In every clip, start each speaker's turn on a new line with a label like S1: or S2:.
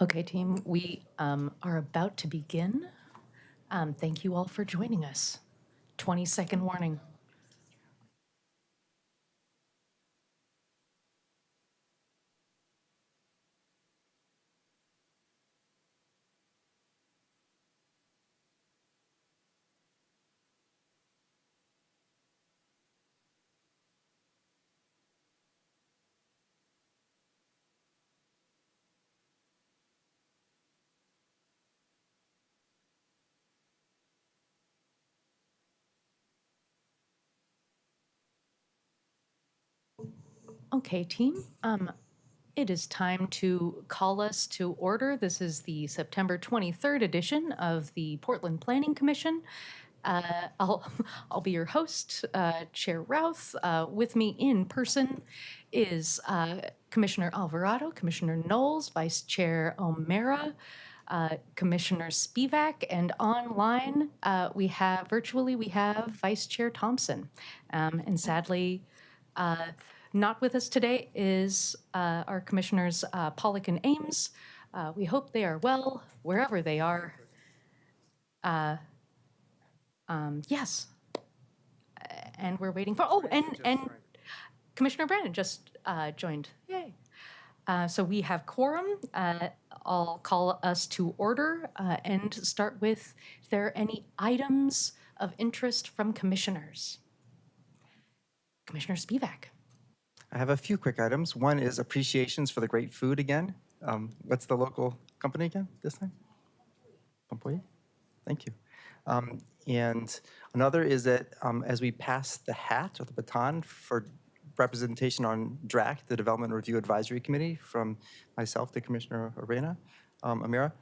S1: Okay, team, we are about to begin. Thank you all for joining us. 20-second warning. Okay, team, it is time to call us to order. This is the September 23rd edition of the Portland Planning Commission. I'll be your host, Chair Routh. With me in person is Commissioner Alvarado, Commissioner Knowles, Vice Chair O'Mara, Commissioner Spivak, and online we have Vice Chair Thompson. And sadly, not with us today is our commissioners Pollock and Ames. We hope they are well wherever they are. Yes. And we're waiting for, and Commissioner Brandon just joined. Yay. So we have quorum. I'll call us to order and start with if there are any items of interest from commissioners. Commissioner Spivak.
S2: I have a few quick items. One is appreciations for the great food again. What's the local company again this time? Pompoy? Thank you. And another is that as we pass the hat or the baton for representation on DRAC, the Development Review Advisory Committee, from myself to Commissioner Amira,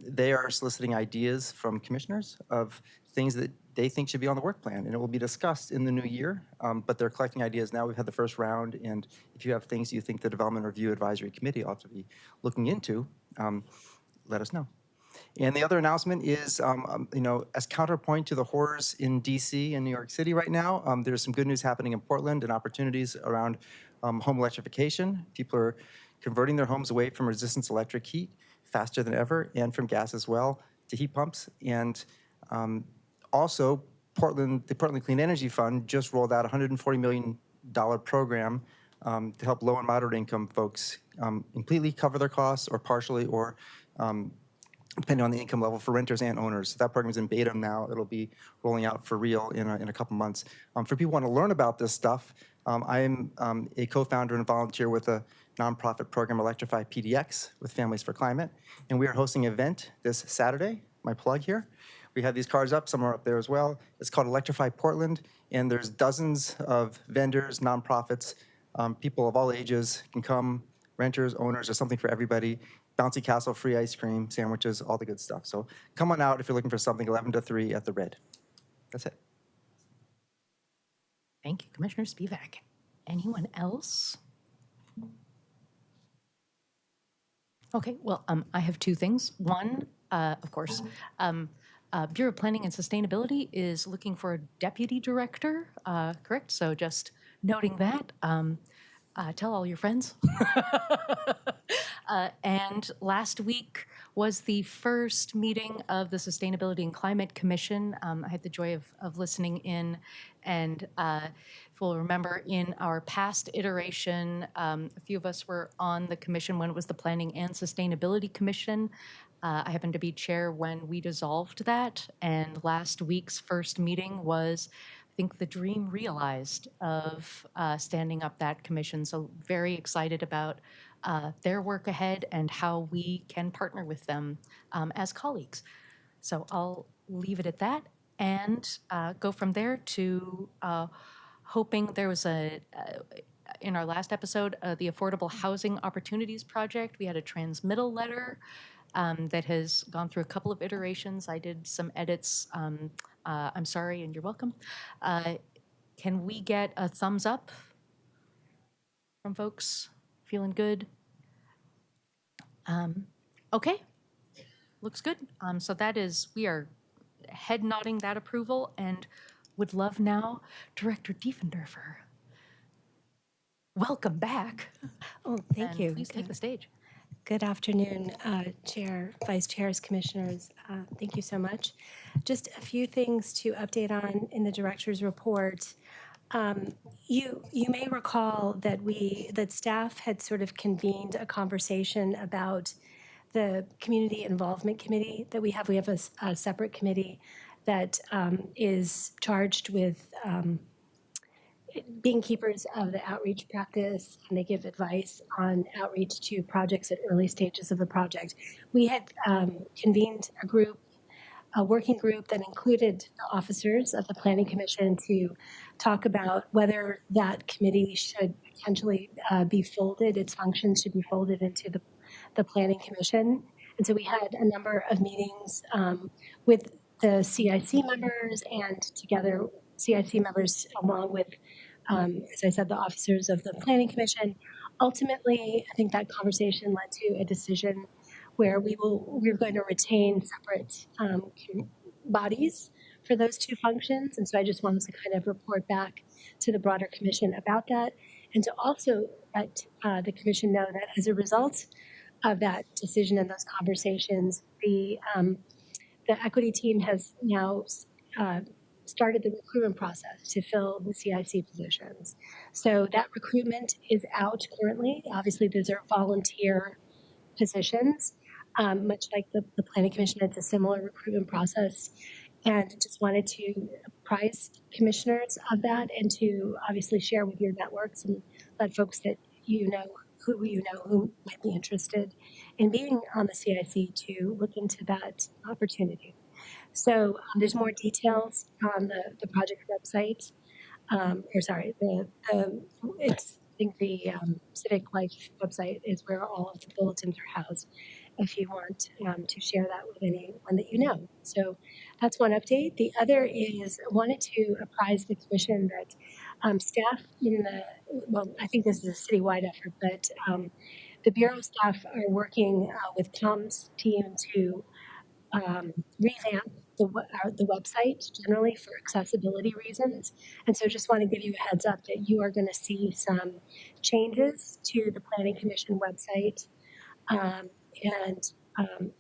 S2: they are soliciting ideas from commissioners of things that they think should be on the work plan, and it will be discussed in the new year, but they're collecting ideas now. We've had the first round, and if you have things you think the Development Review Advisory Committee ought to be looking into, let us know. And the other announcement is, as counterpoint to the horrors in DC and New York City right now, there's some good news happening in Portland and opportunities around home electrification. People are converting their homes away from resistance electric heat faster than ever, and from gas as well, to heat pumps. And also, the Portland Clean Energy Fund just rolled out a $140 million program to help low and moderate income folks completely cover their costs or partially, or depending on the income level, for renters and owners. So that program is in beta now. It'll be rolling out for real in a couple months. For people who want to learn about this stuff, I am a co-founder and volunteer with a nonprofit program, Electrify PDX, with Families for Climate. And we are hosting an event this Saturday, my plug here. We have these cards up, some are up there as well. It's called Electrify Portland, and there's dozens of vendors, nonprofits, people of all ages can come, renters, owners, there's something for everybody. Bouncy Castle, free ice cream, sandwiches, all the good stuff. So come on out if you're looking for something, 11 to 3 at the Red. That's it.
S1: Thank you, Commissioner Spivak. Anyone else? Okay, well, I have two things. One, of course, Bureau of Planning and Sustainability is looking for a deputy director, correct? So just noting that. Tell all your friends. And last week was the first meeting of the Sustainability and Climate Commission. I had the joy of listening in, and if you'll remember, in our past iteration, a few of us were on the commission when it was the Planning and Sustainability Commission. I happened to be chair when we dissolved that, and last week's first meeting was, I think, the dream realized of standing up that commission. So very excited about their work ahead and how we can partner with them as colleagues. So I'll leave it at that and go from there to hoping. There was in our last episode, the Affordable Housing Opportunities Project, we had a transmittal letter that has gone through a couple of iterations. I did some edits. I'm sorry, and you're welcome. Can we get a thumbs up from folks? Feeling good? Okay, looks good. So that is, we are head nodding that approval, and would love now Director Diefendorfer. Welcome back.
S3: Oh, thank
S1: And
S3: you.
S1: please take the stage.
S3: Good afternoon, Chair, Vice Chairs, Commissioners. Thank you so much. Just a few things to update on in the Director's report. You may recall that staff had sort of convened a conversation about the Community Involvement Committee that we have. We have a separate committee that is charged with being keepers of the outreach practice, and they give advice on outreach to projects at early stages of the project. We had convened a working group that included the officers of the Planning Commission to talk about whether that committee should potentially be folded, its functions should be folded into the Planning Commission. And so we had a number of meetings with the CIC members and together CIC members along with, as I said, the officers of the Planning Commission. Ultimately, I think that conversation led to a decision where we're going to retain separate bodies for those two functions. And so I just wanted to kind of report back to the broader commission about that, and to also let the commission know that as a result of that decision and those conversations, the equity team has now started the recruitment process to fill the CIC positions. So that recruitment is out currently. Obviously, those are volunteer positions. Much like the Planning Commission, it's a similar recruitment process. And just wanted to apprise commissioners of that and to obviously share with your networks and let folks that who might be interested in being on the CIC to look into that opportunity. So there's more details on the project website. I think the Civic Life website is where all of the bulletins are housed if you want to share that with anyone that you know. So that's one update. The other is I wanted to apprise the commission that staff I think this is a citywide effort, but the Bureau staff are working with Tom's team to revamp the website generally for accessibility reasons. And so just want to give you a heads up that you are going to see some changes to the Planning Commission website.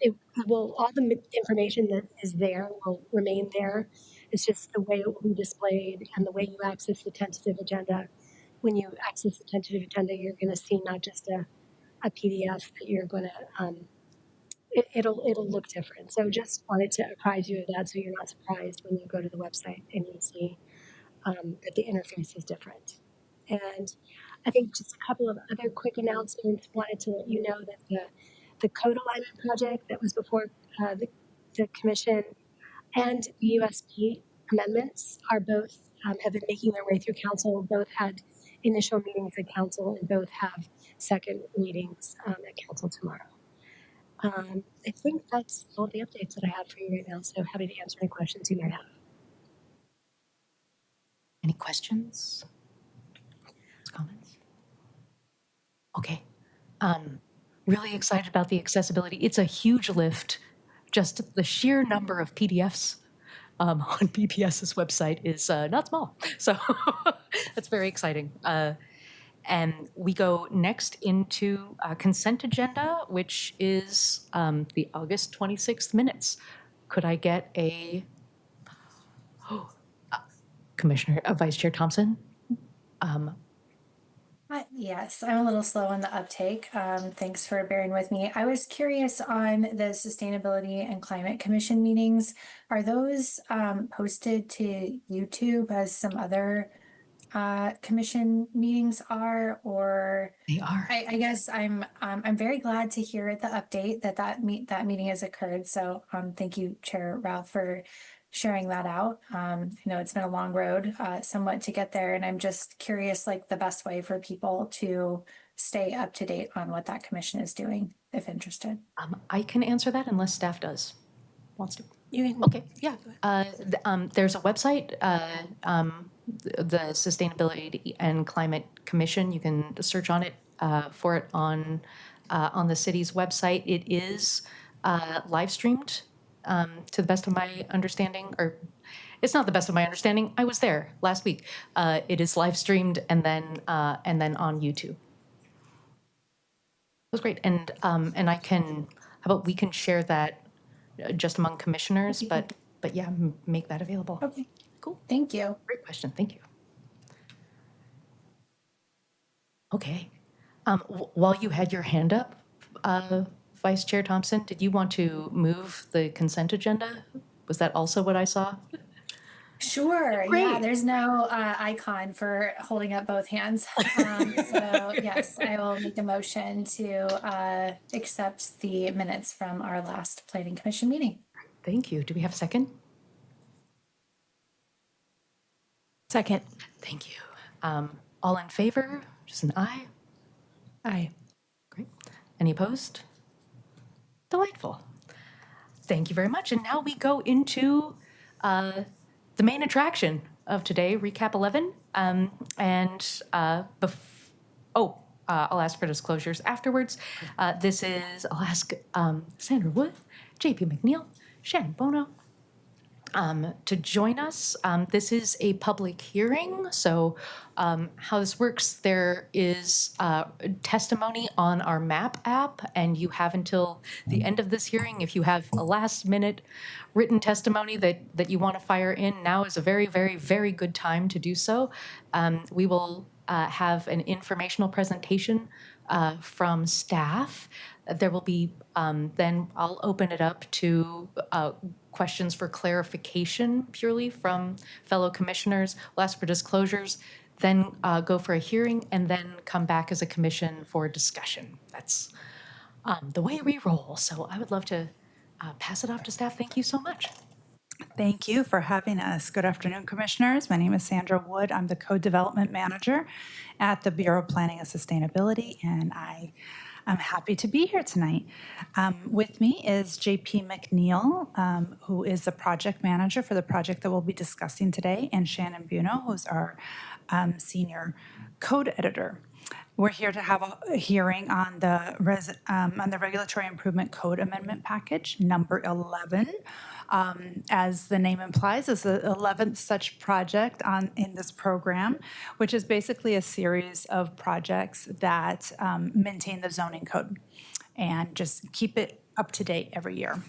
S3: It will, all the information that is there will remain there. It's just the way it will be displayed and the way you access the tentative agenda. When you access the tentative agenda, you're going to see not just a PDF, but you're going to it'll look different. So just wanted to apprise you of that so you're not surprised when you go to the website and you see that the interface is different. And I think just a couple of other quick announcements. Wanted to let you know that the code alignment project that was before the commission and the USB amendments are both have been making their way through council. Both had initial meetings at council and both have second meetings at council tomorrow. I think that's all the updates that I have for you right now, so happy to answer any questions you might have.
S1: Any questions? Comments? Okay. Really excited about the accessibility. It's a huge lift. Just the sheer number of PDFs on BPS's website is not small. So that's very exciting. And we go next into consent agenda, which is the August 26th minutes. Could I get Commissioner, Vice Chair Thompson?
S4: Yes, I'm a little slow on the uptake. Thanks for bearing with me. I was curious on the Sustainability and Climate Commission meetings. Are those posted to YouTube as some other commission meetings are, or
S1: They are.
S4: I guess I'm very glad to hear the update that meeting has occurred. So thank you, Chair Ralph, for sharing that out. I know it's been a long road somewhat to get there, and I'm just curious, like the best way for people to stay up to date on what that commission is doing, if interested.
S1: I can answer that unless staff wants to.
S3: You can,
S1: Okay, yeah. There's a website, the Sustainability and Climate Commission. You can search on it for it on the city's website. It is live streamed to the best of my understanding, or it's not the best of my understanding. I was there last week. It is live streamed and then on YouTube. was great. And I can, how about we can share that just among commissioners, but yeah, make that available.
S4: Okay,
S1: Cool.
S4: thank you.
S1: Great question. Thank you. Okay. While you had your hand up, Vice Chair Thompson, did you want to move the consent agenda? Was that also what I saw?
S4: Sure. Yeah,
S1: Great.
S4: there's no icon for holding up both hands. So yes, I will make a motion to accept the minutes from our last Planning Commission meeting.
S1: Thank you. Do we have a second?
S5: Second.
S1: Thank you. All in favor? Just an aye?
S5: Aye.
S1: Great. Any opposed? Delightful. Thank you very much. And now we go into the main attraction of today, Recap 11. I'll ask for disclosures afterwards. I'll ask Sandra Wood, JP McNeil, Shannon Bono, to join us. This is a public hearing, so how this works, there is testimony on our MAP app, and you have until the end of this hearing. If you have a last-minute written testimony that you want to fire in, now is a very, very, very good time to do so. We will have an informational presentation from staff. There will be, then I'll open it up to questions for clarification purely from fellow commissioners. We'll ask for disclosures, then go for a hearing, and then come back as a commission for discussion. That's the way we roll. So I would love to pass it off to staff. Thank you so much.
S5: Thank you for having us. Good afternoon, Commissioners. My name is Sandra Wood. I'm the Code Development Manager at the Bureau of Planning and Sustainability, and I'm happy to be here tonight. With me is JP McNeil, who is the project manager for the project that we'll be discussing today, and Shannon Buno, who's our senior code editor. We're here to have a hearing on the Regulatory Improvement Code Amendment Package, number 11. As the name implies, is the 11th such project in this program, which is basically a series of projects that maintain the zoning code and just keep it up to date every year.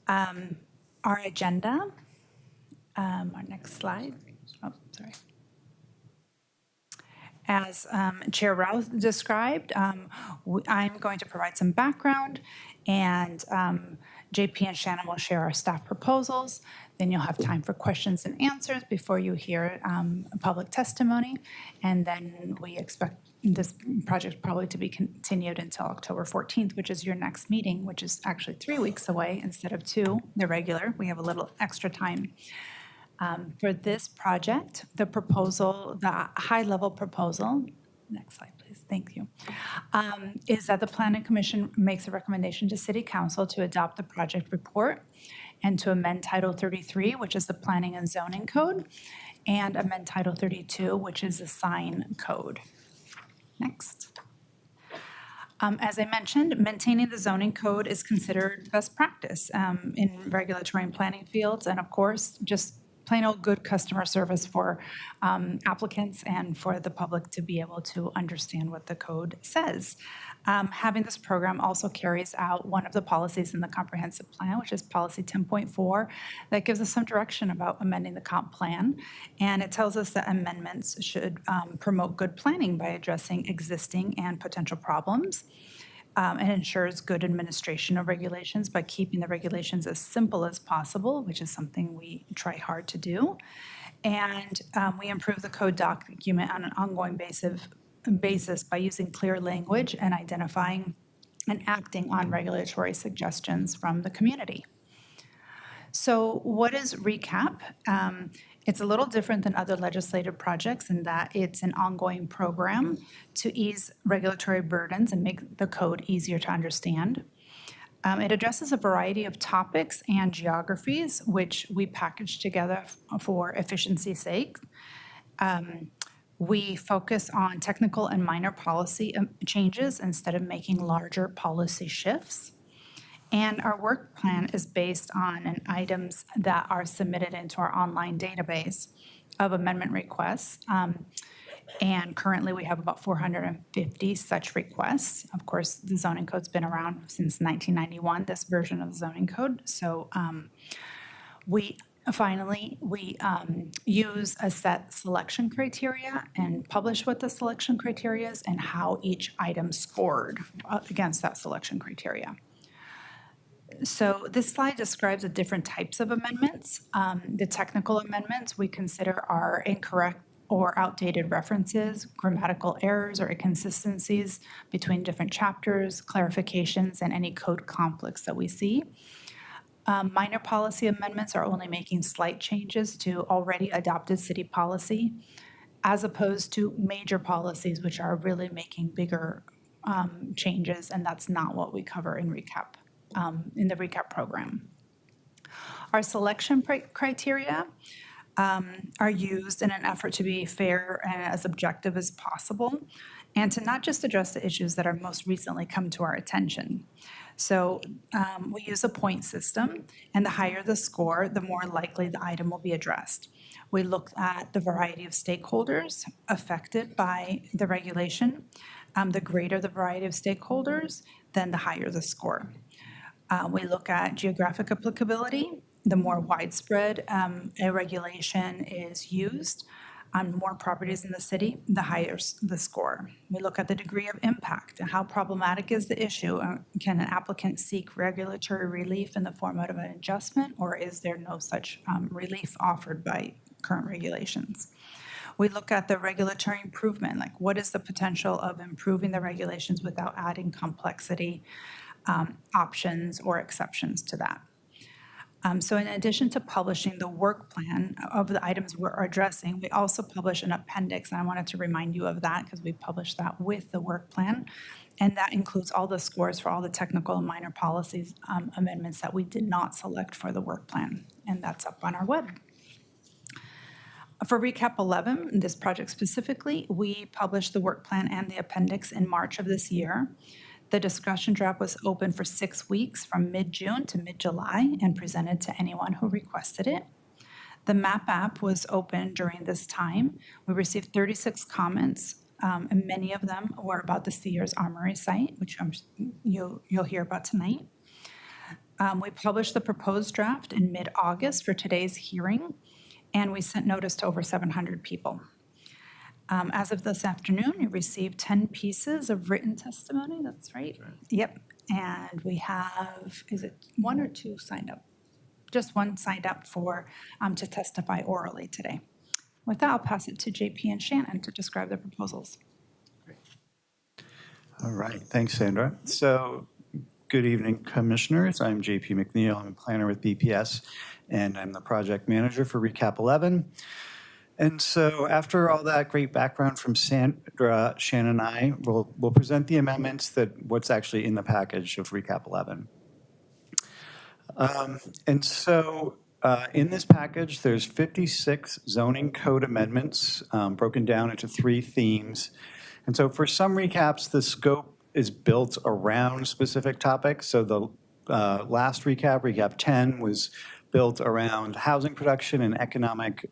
S5: Our agenda, our next slide. Oh, sorry. As Chair Rao described, I'm going to provide some background, and JP and Shannon will share our staff proposals. Then you'll have time for questions and answers before you hear public testimony. And then we expect this project probably to be continued until October 14th, which is your next meeting, which is actually 3 weeks away instead of 2, the regular. We have a little extra time. For this project, the high-level proposal, next slide, please, thank you, is that the Planning Commission makes a recommendation to City Council to adopt the project report and to amend Title 33, which is the Planning and Zoning Code, and amend Title 32, which is the Sign Code. Next. As I mentioned, maintaining the zoning code is considered best practice in regulatory and planning fields, and of course, just plain old good customer service for applicants and for the public to be able to understand what the code says. Having this program also carries out one of the policies in the comprehensive plan, which is policy 10.4, that gives us some direction about amending the comp plan. And it tells us that amendments should promote good planning by addressing existing and potential problems. And ensures good administration of regulations by keeping the regulations as simple as possible, which is something we try hard to do. And we improve the code document on an ongoing basis by using clear language and identifying and acting on regulatory suggestions from the community. So what is RECAP? It's a little different than other legislative projects in that it's an ongoing program to ease regulatory burdens and make the code easier to understand. It addresses a variety of topics and geographies, which we package together for efficiency's sake. We focus on technical and minor policy changes instead of making larger policy shifts. And our work plan is based on items that are submitted into our online database of amendment requests. And currently, we have about 450 such requests. Of course, the zoning code's been around since 1991, this version of the zoning code. So we use a set selection criteria and publish what the selection criteria is and how each item scored against that selection criteria. So this slide describes the different types of amendments. The technical amendments we consider are incorrect or outdated references, grammatical errors or inconsistencies between different chapters, clarifications, and any code conflicts that we see. Minor policy amendments are only making slight changes to already adopted city policy, as opposed to major policies, which are really making bigger changes, and that's not what we cover in recap, in the recap program. Our selection criteria are used in an effort to be fair and as objective as possible, and to not just address the issues that are most recently come to our attention. So we use a point system, and the higher the score, the more likely the item will be addressed. We look at the variety of stakeholders affected by the regulation. The greater the variety of stakeholders, then the higher the score. We look at geographic applicability. The more widespread a regulation is used on more properties in the city, the higher the score. We look at the degree of impact and how problematic is the issue. Can an applicant seek regulatory relief in the form of an adjustment, or is there no such relief offered by current regulations? We look at the regulatory improvement, like what is the potential of improving the regulations without adding complexity, options, or exceptions to that. So in addition to publishing the work plan of the items we're addressing, we also publish an appendix, and I wanted to remind you of that because we published that with the work plan, and that includes all the scores for all the technical and minor policies amendments that we did not select for the work plan, and that's up on our web. For Recap 11, this project specifically, we published the work plan and the appendix in March of this year. The discussion draft was open for 6 weeks from mid-June to mid-July and presented to anyone who requested it. The MAP app was open during this time. We received 36 comments, and many of them were about the Sears Armory site, which you'll hear about tonight. We published the proposed draft in mid-August for today's hearing, and we sent notice to over 700 people. As of this afternoon, we received 10 pieces of written testimony. That's right. Yep. And we have, is it 1 or 2 signed up? Just 1 signed up for to testify orally today. With that, I'll pass it to JP and Shannon to describe the proposals.
S6: All right. Thanks, Sandra. So good evening, commissioners. I'm JP McNeil. I'm a planner with BPS, and I'm the project manager for Recap 11. And so after all that great background from Sandra, Shannon and I, we'll present the amendments that what's actually in the package of Recap 11. And so in this package, there's 56 zoning code amendments broken down into 3 themes. And so for some recaps, the scope is built around specific topics. So the last recap, Recap 10, was built around housing production and economic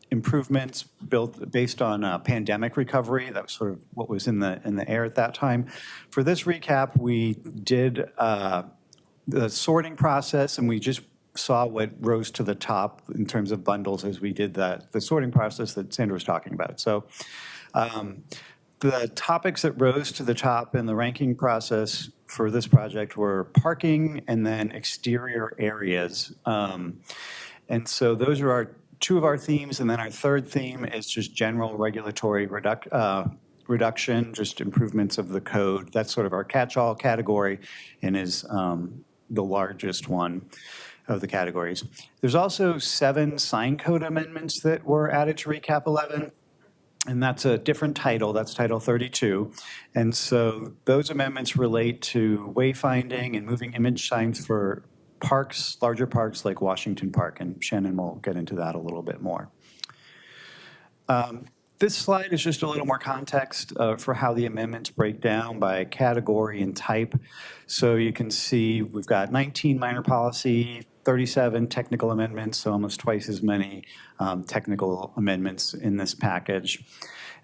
S6: improvements built based on pandemic recovery. That was sort of what was in the air at that time. For this recap, we did the sorting process, and we just saw what rose to the top in terms of bundles as we did the sorting process that Sandra was talking about. So the topics that rose to the top in the ranking process for this project were parking and then exterior areas. And so those are 2 of our themes, and then our 3rd theme is just general regulatory reduction, just improvements of the code. That's sort of our catch-all category and is the largest one of the categories. There's also 7 sign code amendments that were added to Recap 11, and that's a different title. That's Title 32. And so those amendments relate to wayfinding and moving image signs for parks, larger parks like Washington Park, and Shannon will get into that a little bit more. This slide is just a little more context for how the amendments break down by category and type. So you can see we've got 19 minor policy, 37 technical amendments, so almost twice as many technical amendments in this package.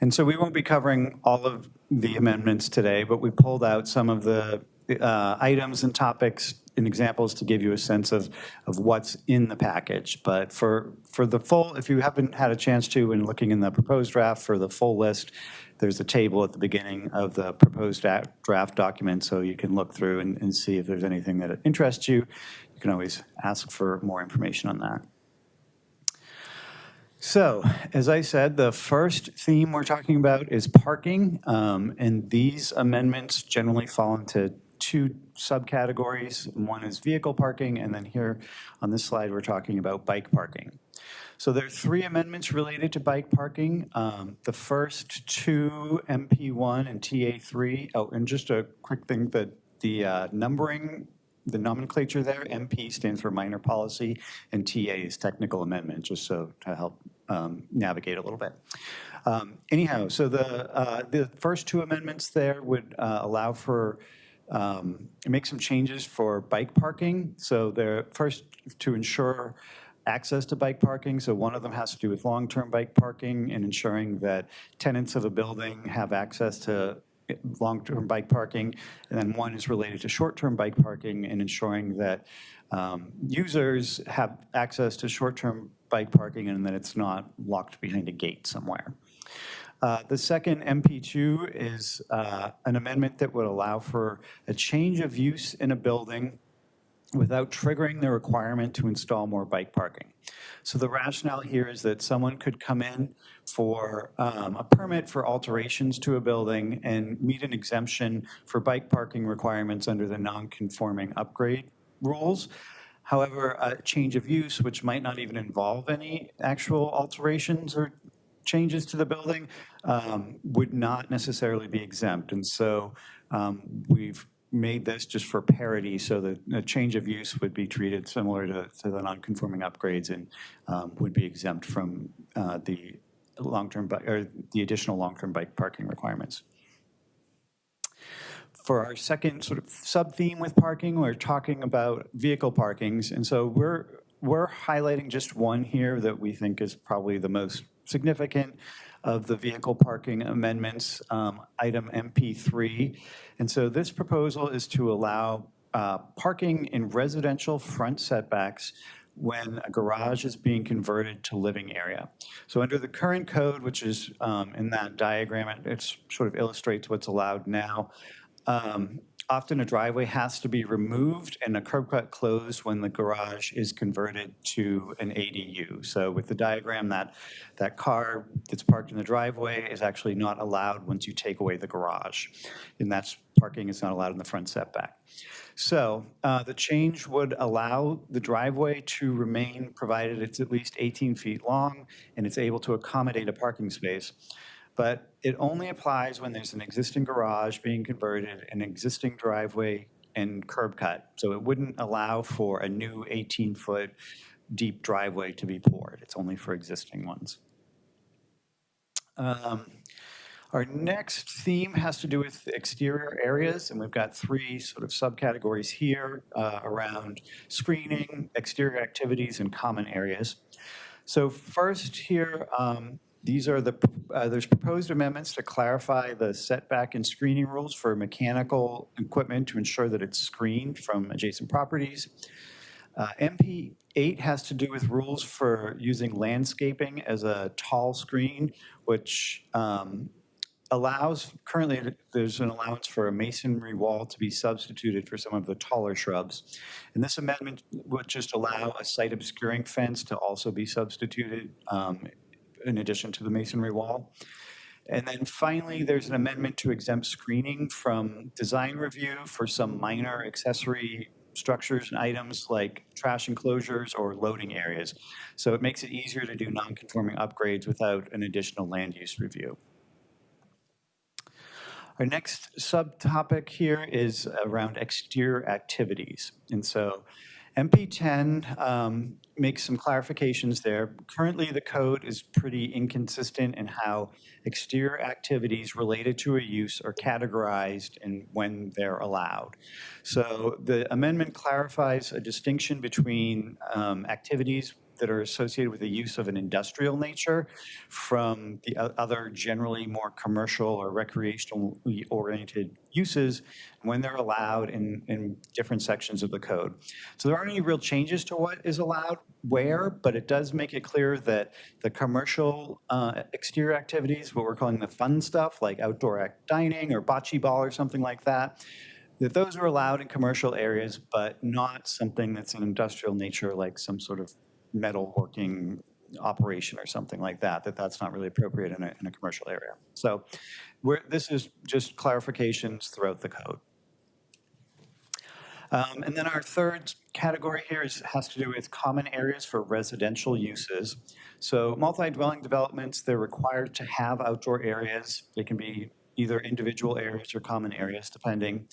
S6: And so we won't be covering all of the amendments today, but we pulled out some of the items and topics and examples to give you a sense of what's in the package. But for the full, if you haven't had a chance to, in looking in the proposed draft for the full list, there's a table at the beginning of the proposed draft document, so you can look through and see if there's anything that interests you. You can always ask for more information on that. So, as I said, the first theme we're talking about is parking, and these amendments generally fall into two subcategories. One is vehicle parking, and then here on this slide, we're talking about bike parking. So there are three amendments related to bike parking. The first two, MP1 and TA3. Oh, and just a quick thing that the numbering, the nomenclature there, MP stands for minor policy, and TA is technical amendment, just so to help navigate a little bit. Anyhow, so the first two amendments there would allow for make some changes for bike parking. So they're first to ensure access to bike parking. So one of them has to do with long-term bike parking and ensuring that tenants of a building have access to long-term bike parking. And then one is related to short-term bike parking and ensuring that users have access to short-term bike parking and that it's not locked behind a gate somewhere. The second, MP2, is an amendment that would allow for a change of use in a building without triggering the requirement to install more bike parking. So the rationale here is that someone could come in for a permit for alterations to a building and meet an exemption for bike parking requirements under the non-conforming upgrade rules. However, a change of use, which might not even involve any actual alterations or changes to the building, would not necessarily be exempt. And so we've made this just for parity, so that a change of use would be treated similar to the non-conforming upgrades and would be exempt from the long-term or the additional long-term bike parking requirements. For our second sort of sub-theme with parking, we're talking about vehicle parkings. And so we're highlighting just one here that we think is probably the most significant of the vehicle parking amendments, item MP3. And so this proposal is to allow parking in residential front setbacks when a garage is being converted to living area. So under the current code, which is in that diagram, it sort of illustrates what's allowed now. Often a driveway has to be removed and a curb cut closed when the garage is converted to an ADU. So with the diagram, that car that's parked in the driveway is actually not allowed once you take away the garage. And that's parking is not allowed in the front setback. So the change would allow the driveway to remain provided it's at least 18 feet long and it's able to accommodate a parking space. But it only applies when there's an existing garage being converted, an existing driveway, and curb cut. So it wouldn't allow for a new 18-foot deep driveway to be poured. It's only for existing ones. Our next theme has to do with exterior areas, and we've got three sort of subcategories here around screening, exterior activities, and common areas. So first here, these are there's proposed amendments to clarify the setback and screening rules for mechanical equipment to ensure that it's screened from adjacent properties. MP8 has to do with rules for using landscaping as a tall screen, which allows, currently there's an allowance for a masonry wall to be substituted for some of the taller shrubs. And this amendment would just allow a site obscuring fence to also be substituted in addition to the masonry wall. And then finally, there's an amendment to exempt screening from design review for some minor accessory structures and items like trash enclosures or loading areas. So it makes it easier to do non-conforming upgrades without an additional land use review. Our next subtopic here is around exterior activities. And so MP10 makes some clarifications there. Currently, the code is pretty inconsistent in how exterior activities related to a use are categorized and when they're allowed. So the amendment clarifies a distinction between activities that are associated with the use of an industrial nature from the other generally more commercial or recreationally oriented uses when they're allowed in different sections of the code. So there aren't any real changes to what is allowed where, but it does make it clear that the commercial exterior activities, what we're calling the fun stuff, like outdoor dining or bocce ball or something like that, that those are allowed in commercial areas, but not something that's an industrial nature, like some sort of metalworking operation or something like that, that's not really appropriate in a commercial area. So this is just clarifications throughout the code. And then our third category here has to do with common areas for residential uses. So multi-dwelling developments, they're required to have outdoor areas. They can be either individual areas or common areas, depending.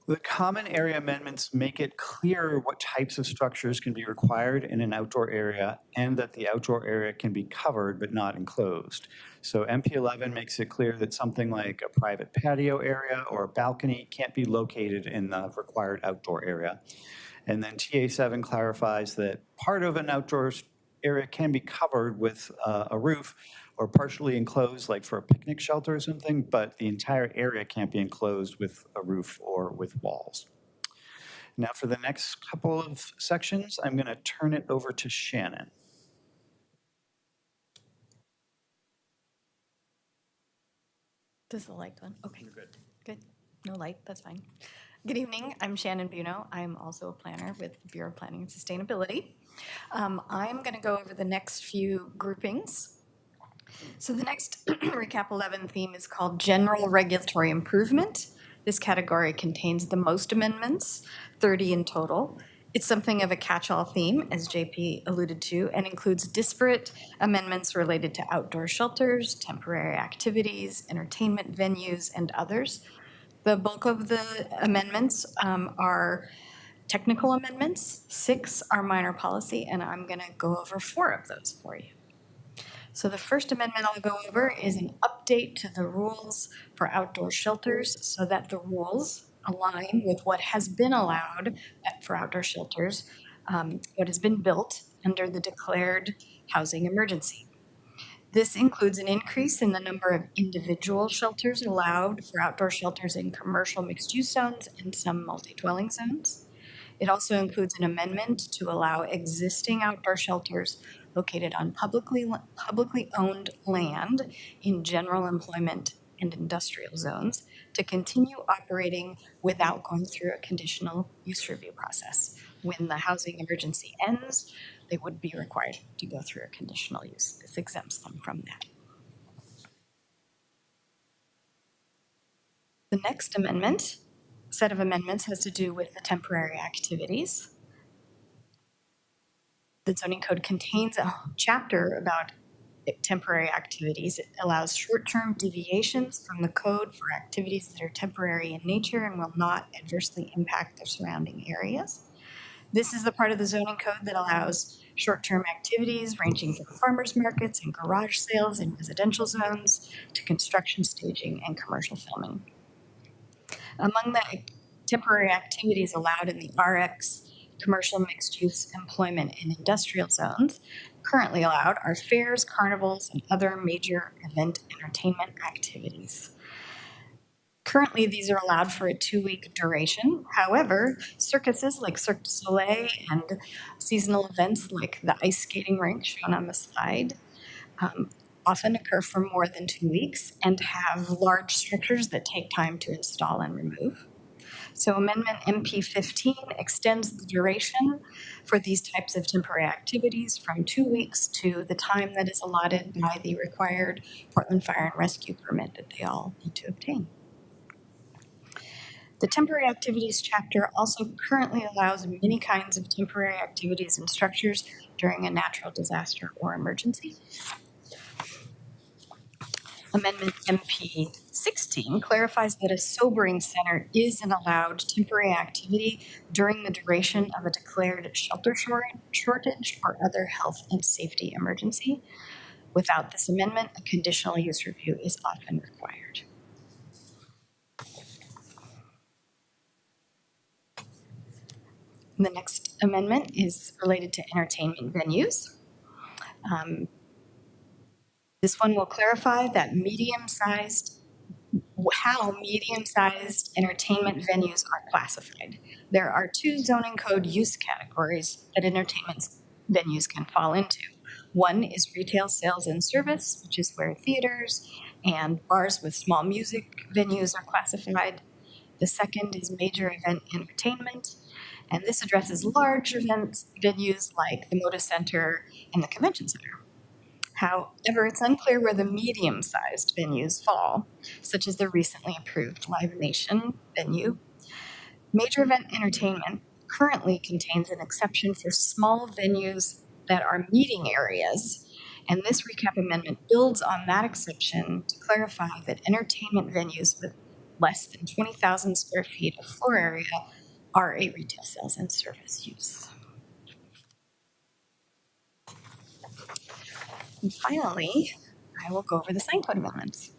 S6: The common area amendments make it clear what types of structures can be required in an outdoor area and that the outdoor area can be covered but not enclosed. So MP11 makes it clear that something like a private patio area or a balcony can't be located in the required outdoor area. And then TA7 clarifies that part of an outdoor area can be covered with a roof or partially enclosed, like for a picnic shelter or something, but the entire area can't be enclosed with a roof or with walls. Now for the next couple of sections, I'm going to turn it over to Shannon.
S7: Does the light on? Okay. You're good. Good. No light, that's fine. Good evening, I'm Shannon Buno. I'm also a planner with Bureau of Planning and Sustainability. I'm going to go over the next few groupings. So the next Recap 11 theme is called General Regulatory Improvement. This category contains the most amendments, 30 in total. It's something of a catch-all theme, as JP alluded to, and includes disparate amendments related to outdoor shelters, temporary activities, entertainment venues, and others. The bulk of the amendments are technical amendments, 6 are minor policy, and I'm going to go over 4 of those for you. So the first amendment I'll go over is an update to the rules for outdoor shelters so that the rules align with what has been allowed for outdoor shelters, what has been built under the declared housing emergency. This includes an increase in the number of individual shelters allowed for outdoor shelters in commercial mixed-use zones and some multi-dwelling zones. It also includes an amendment to allow existing outdoor shelters located on publicly owned land in general employment and industrial zones to continue operating without going through a conditional use review process. When the housing emergency ends, they would be required to go through a conditional use. This exempts them from that. The next set of amendments has to do with the temporary activities. The zoning code contains a chapter about temporary activities. It allows short-term deviations from the code for activities that are temporary in nature and will not adversely impact their surrounding areas. This is the part of the zoning code that allows short-term activities ranging from farmers markets and garage sales in residential zones to construction staging and commercial filming. Among the temporary activities allowed in the RX commercial mixed-use employment and industrial zones currently allowed are fairs, carnivals, and other major event entertainment activities. Currently, these are allowed for a 2-week duration. However, circuses like Cirque du Soleil and seasonal events like the ice skating rink shown on the slide often occur for more than 2 weeks and have large structures that take time to install and remove. So Amendment MP15 extends the duration for these types of temporary activities from 2 weeks to the time that is allotted by the required Portland Fire and Rescue permit that they all need to obtain. The temporary activities chapter also currently allows many kinds of temporary activities and structures during a natural disaster or emergency. Amendment MP16 clarifies that a sobering center is an allowed temporary activity during the duration of a declared shelter shortage or other health and safety emergency. Without this amendment, a conditional use review is often required. The next amendment is related to entertainment venues. This one will clarify that how medium-sized entertainment venues are classified. There are two zoning code use categories that entertainment venues can fall into. One is retail sales and service, which is where theaters and bars with small music venues are classified. The second is major event entertainment, and this addresses large events venues like the Moda Center and the Convention Center. However, it's unclear where the medium-sized venues fall, such as the recently approved Live Nation venue. Major event entertainment currently contains an exception for small venues that are meeting areas, and this recap amendment builds on that exception to clarify that entertainment venues with less than 20,000 square feet of floor area are a retail sales and service use. And finally, I will go over the sign code amendments.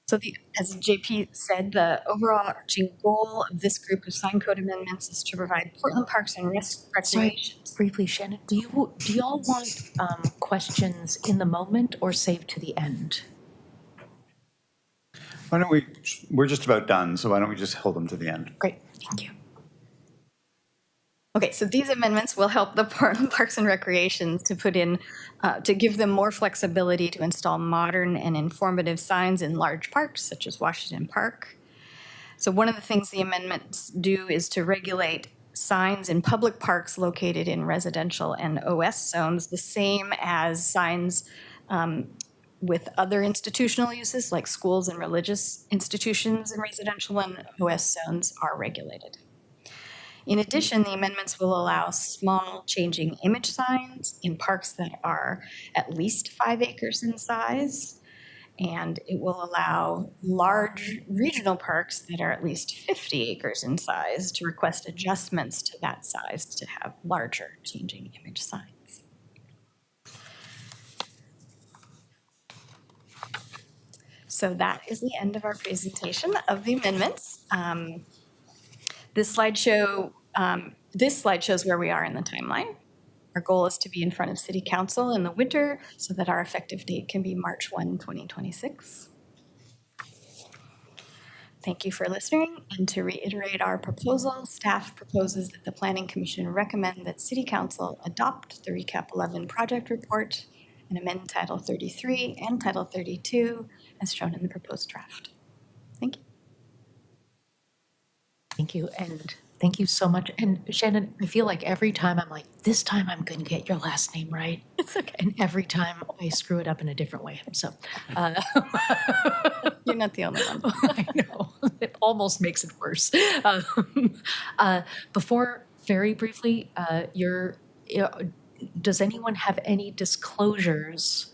S7: So as JP said, the overarching goal of this group of sign code amendments is to provide Portland Parks and Recreation.
S1: Briefly, Shannon, do y'all want questions in the moment or saved to the end?
S6: Why don't we're just about done, so why don't we just hold them to the end?
S7: Great, thank you. Okay, so these amendments will help the Portland Parks and Recreation to put in, to give them more flexibility to install modern and informative signs in large parks, such as Washington Park. So one of the things the amendments do is to regulate signs in public parks located in residential and OS zones, the same as signs with other institutional uses, like schools and religious institutions in residential and OS zones are regulated. In addition, the amendments will allow small changing image signs in parks that are at least 5 acres in size, and it will allow large regional parks that are at least 50 acres in size to request adjustments to that size to have larger changing image signs. So that is the end of our presentation of the amendments. This slide shows where we are in the timeline. Our goal is to be in front of City Council in the winter so that our effective date can be March 1, 2026. Thank you for listening. And to reiterate our proposal, staff proposes that the Planning Commission recommend that City Council adopt the Recap 11 project report and amend Title 33 and Title 32 as shown in the proposed draft. Thank you.
S1: Thank you, and thank you so much. And Shannon, I feel like every time I'm like, this time I'm going to get your last name right.
S7: It's okay.
S1: And every time I screw it up in a different way. So
S7: You're not the only one.
S1: I know, it almost makes it worse. Before, very briefly, does anyone have any disclosures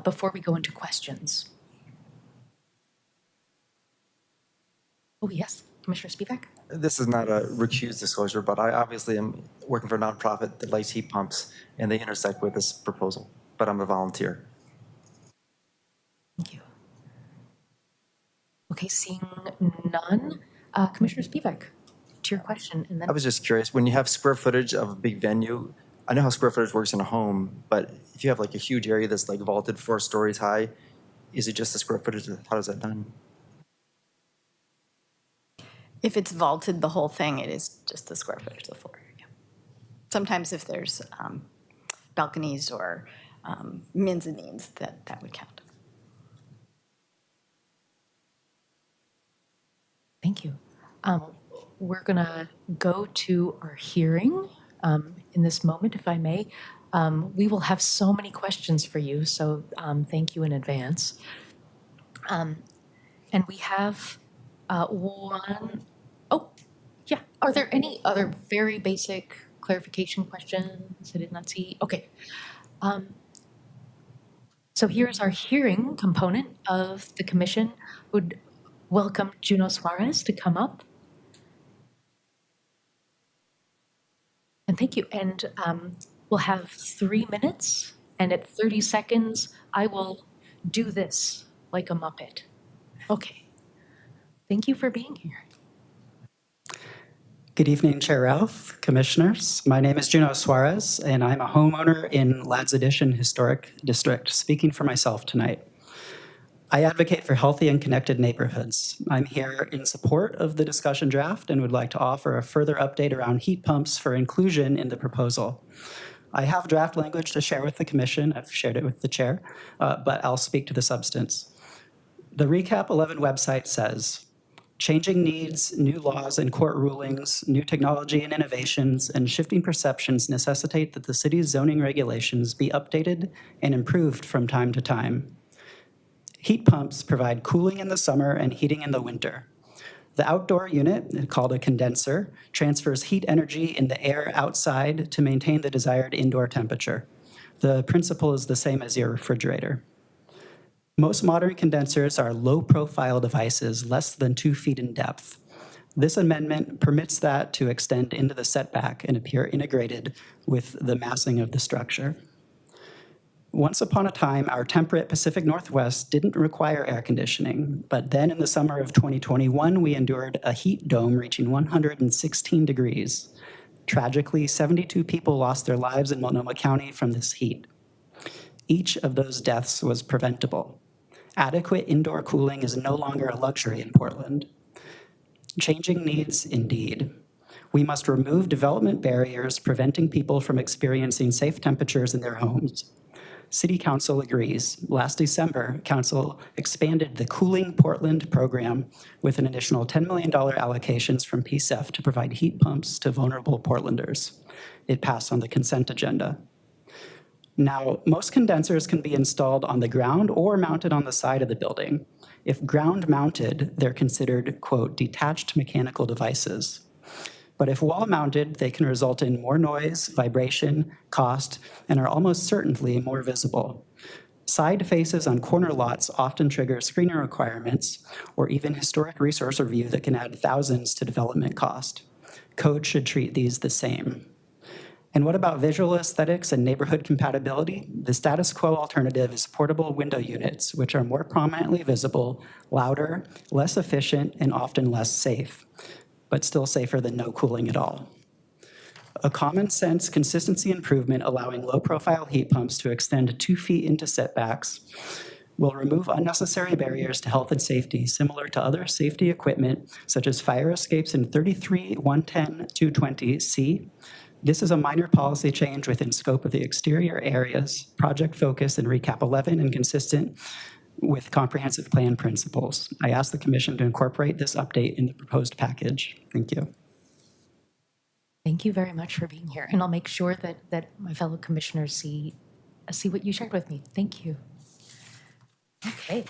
S1: before we go into questions? Oh, yes. Commissioner Spivak?
S2: This is not a recused disclosure, but I obviously am working for a nonprofit that likes heat pumps, and they intersect with this proposal, but I'm a volunteer.
S1: Thank you. Okay, seeing none. Commissioner Spivak, to your question, and then
S2: I was just curious, when you have square footage of a big venue, I know how square footage works in a home, but if you have like a huge area that's like vaulted 4 stories high, is it just the square footage? How is that done?
S7: If it's vaulted, the whole thing, it is just the square footage of the floor. Yeah. Sometimes if there's balconies or mezzanines, that would count.
S1: thank you. We're going to go to our hearing in this moment, if I may. We will have so many questions for you, so thank you in advance. And we have one. Oh, yeah. Are there any other very basic clarification questions I did not see? Okay. So here's our hearing component of the commission. Would welcome Juno Suarez to come up. And thank you. And we'll have 3 minutes, and at 30 seconds, I will do this like a Muppet. Okay. Thank you for being here.
S8: Good evening, Chair Ralph, Commissioners. My name is Juno Suarez, and I'm a homeowner in Ladd's Addition Historic District, speaking for myself tonight. I advocate for healthy and connected neighborhoods. I'm here in support of the discussion draft and would like to offer a further update around heat pumps for inclusion in the proposal. I have draft language to share with the Commission. I've shared it with the Chair, but I'll speak to the substance. The Recap 11 website says, changing needs, new laws and court rulings, new technology and innovations, and shifting perceptions necessitate that the city's zoning regulations be updated and improved from time to time. Heat pumps provide cooling in the summer and heating in the winter. The outdoor unit, called a condenser, transfers heat energy in the air outside to maintain the desired indoor temperature. The principle is the same as your refrigerator. Most modern condensers are low-profile devices less than 2 feet in depth. This amendment permits that to extend into the setback and appear integrated with the massing of the structure. Once upon a time, our temperate Pacific Northwest didn't require air conditioning, but then in the summer of 2021, we endured a heat dome reaching 116 degrees. Tragically, 72 people lost their lives in Multnomah County from this heat. Each of those deaths was preventable. Adequate indoor cooling is no longer a luxury in Portland. Changing needs, indeed. We must remove development barriers preventing people from experiencing safe temperatures in their homes. City Council agrees. Last December, Council expanded the Cooling Portland program with an additional $10 million allocations from PSEF to provide heat pumps to vulnerable Portlanders. It passed on the consent agenda. Now, most condensers can be installed on the ground or mounted on the side of the building. If ground mounted, they're considered, quote, detached mechanical devices. But if wall mounted, they can result in more noise, vibration, cost, and are almost certainly more visible. Side faces on corner lots often trigger screening requirements or even historic resource review that can add thousands to development cost. Code should treat these the same. And what about visual aesthetics and neighborhood compatibility? The status quo alternative is portable window units, which are more prominently visible, louder, less efficient, and often less safe, but still safer than no cooling at all. A common sense consistency improvement allowing low-profile heat pumps to extend 2 feet into setbacks will remove unnecessary barriers to health and safety, similar to other safety equipment, such as fire escapes in 33-110-220C. This is a minor policy change within scope of the exterior areas, project focus, and Recap 11, and consistent with comprehensive plan principles. I ask the Commission to incorporate this update in the proposed package. Thank you.
S1: Thank you very much for being here. And I'll make sure that my fellow commissioners see what you shared with me. Thank you. Okay.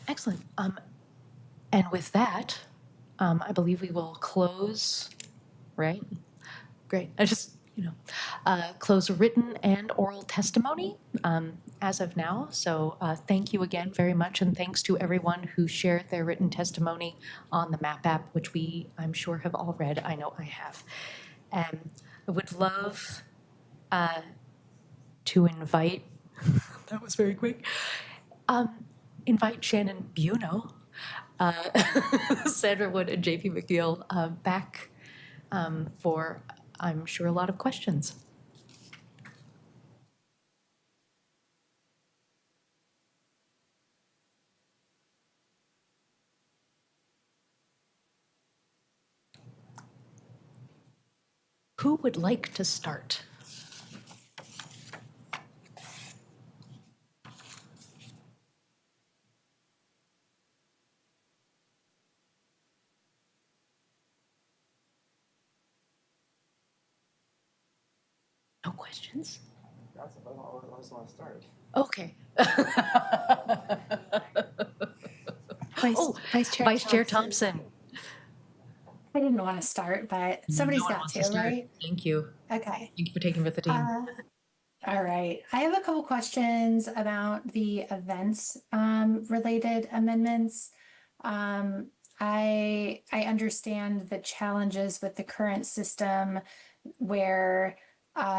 S1: Excellent. And with that, I believe we will close, right? Great. I just, close written and oral testimony as of now. So thank you again very much, and thanks to everyone who shared their written testimony on the MAP app, which I'm sure have all read. I know I have. And I would love to invite, that was very quick, invite Shannon Buno, Sandra Wood, and JP McNeil back for, I'm sure, a lot of questions. Who would like to start? No questions?
S2: I just want to start.
S1: Okay.
S3: Vice Chair
S1: Thompson.
S4: I didn't want to start, but somebody's
S1: No one
S4: got
S1: wants
S4: to,
S1: start.
S4: right?
S1: Thank you.
S4: Okay.
S1: Thank you for taking with the team.
S4: All right. I have a couple questions about the events related amendments. I understand the challenges with the current system where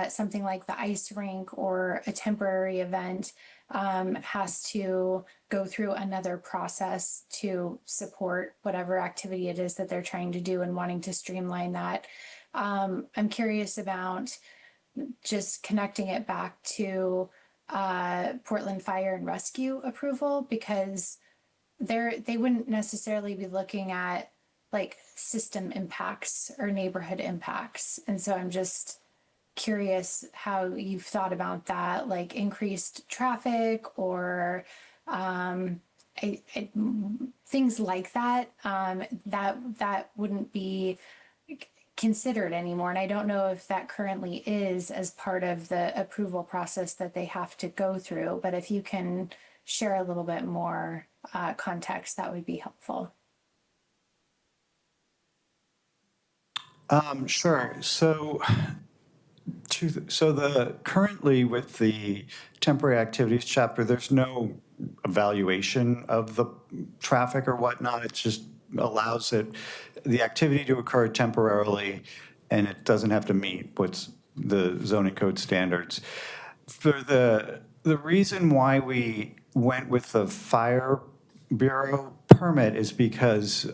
S4: something like the ice rink or a temporary event has to go go through another process to support whatever activity it is that they're trying to do and wanting to streamline that. I'm curious about just connecting it back to Portland Fire and Rescue approval, because they wouldn't necessarily be looking at like system impacts or neighborhood impacts. And so I'm just curious how you've thought about that, like increased traffic or things like that, that wouldn't be considered anymore. And I don't know if that currently is as part of the approval process that they have to go through, but if you can share a little bit more context, that would be helpful.
S6: Sure. So currently with the temporary activities chapter, there's no evaluation of the traffic or whatnot. It just allows the activity to occur temporarily, and it doesn't have to meet what's the zoning code standards. For the reason why we went with the Fire Bureau permit is because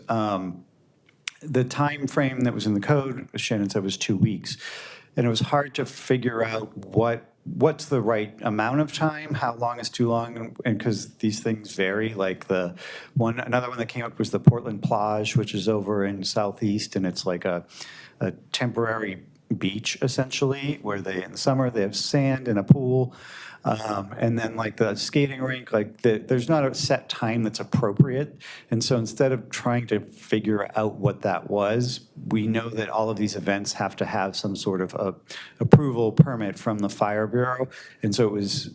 S6: the time frame that was in the code, as Shannon said, was 2 weeks. And it was hard to figure out what's the right amount of time, how long is too long, and because these things vary. Like another one that came up was the Portland Plage, which is over in Southeast, and it's like a temporary beach essentially, where in the summer they have sand and a pool. And then like the skating rink, there's not a set time that's appropriate. And so instead of trying to figure out what that was, we know that all of these events have to have some sort of approval permit from the Fire Bureau. And so it was,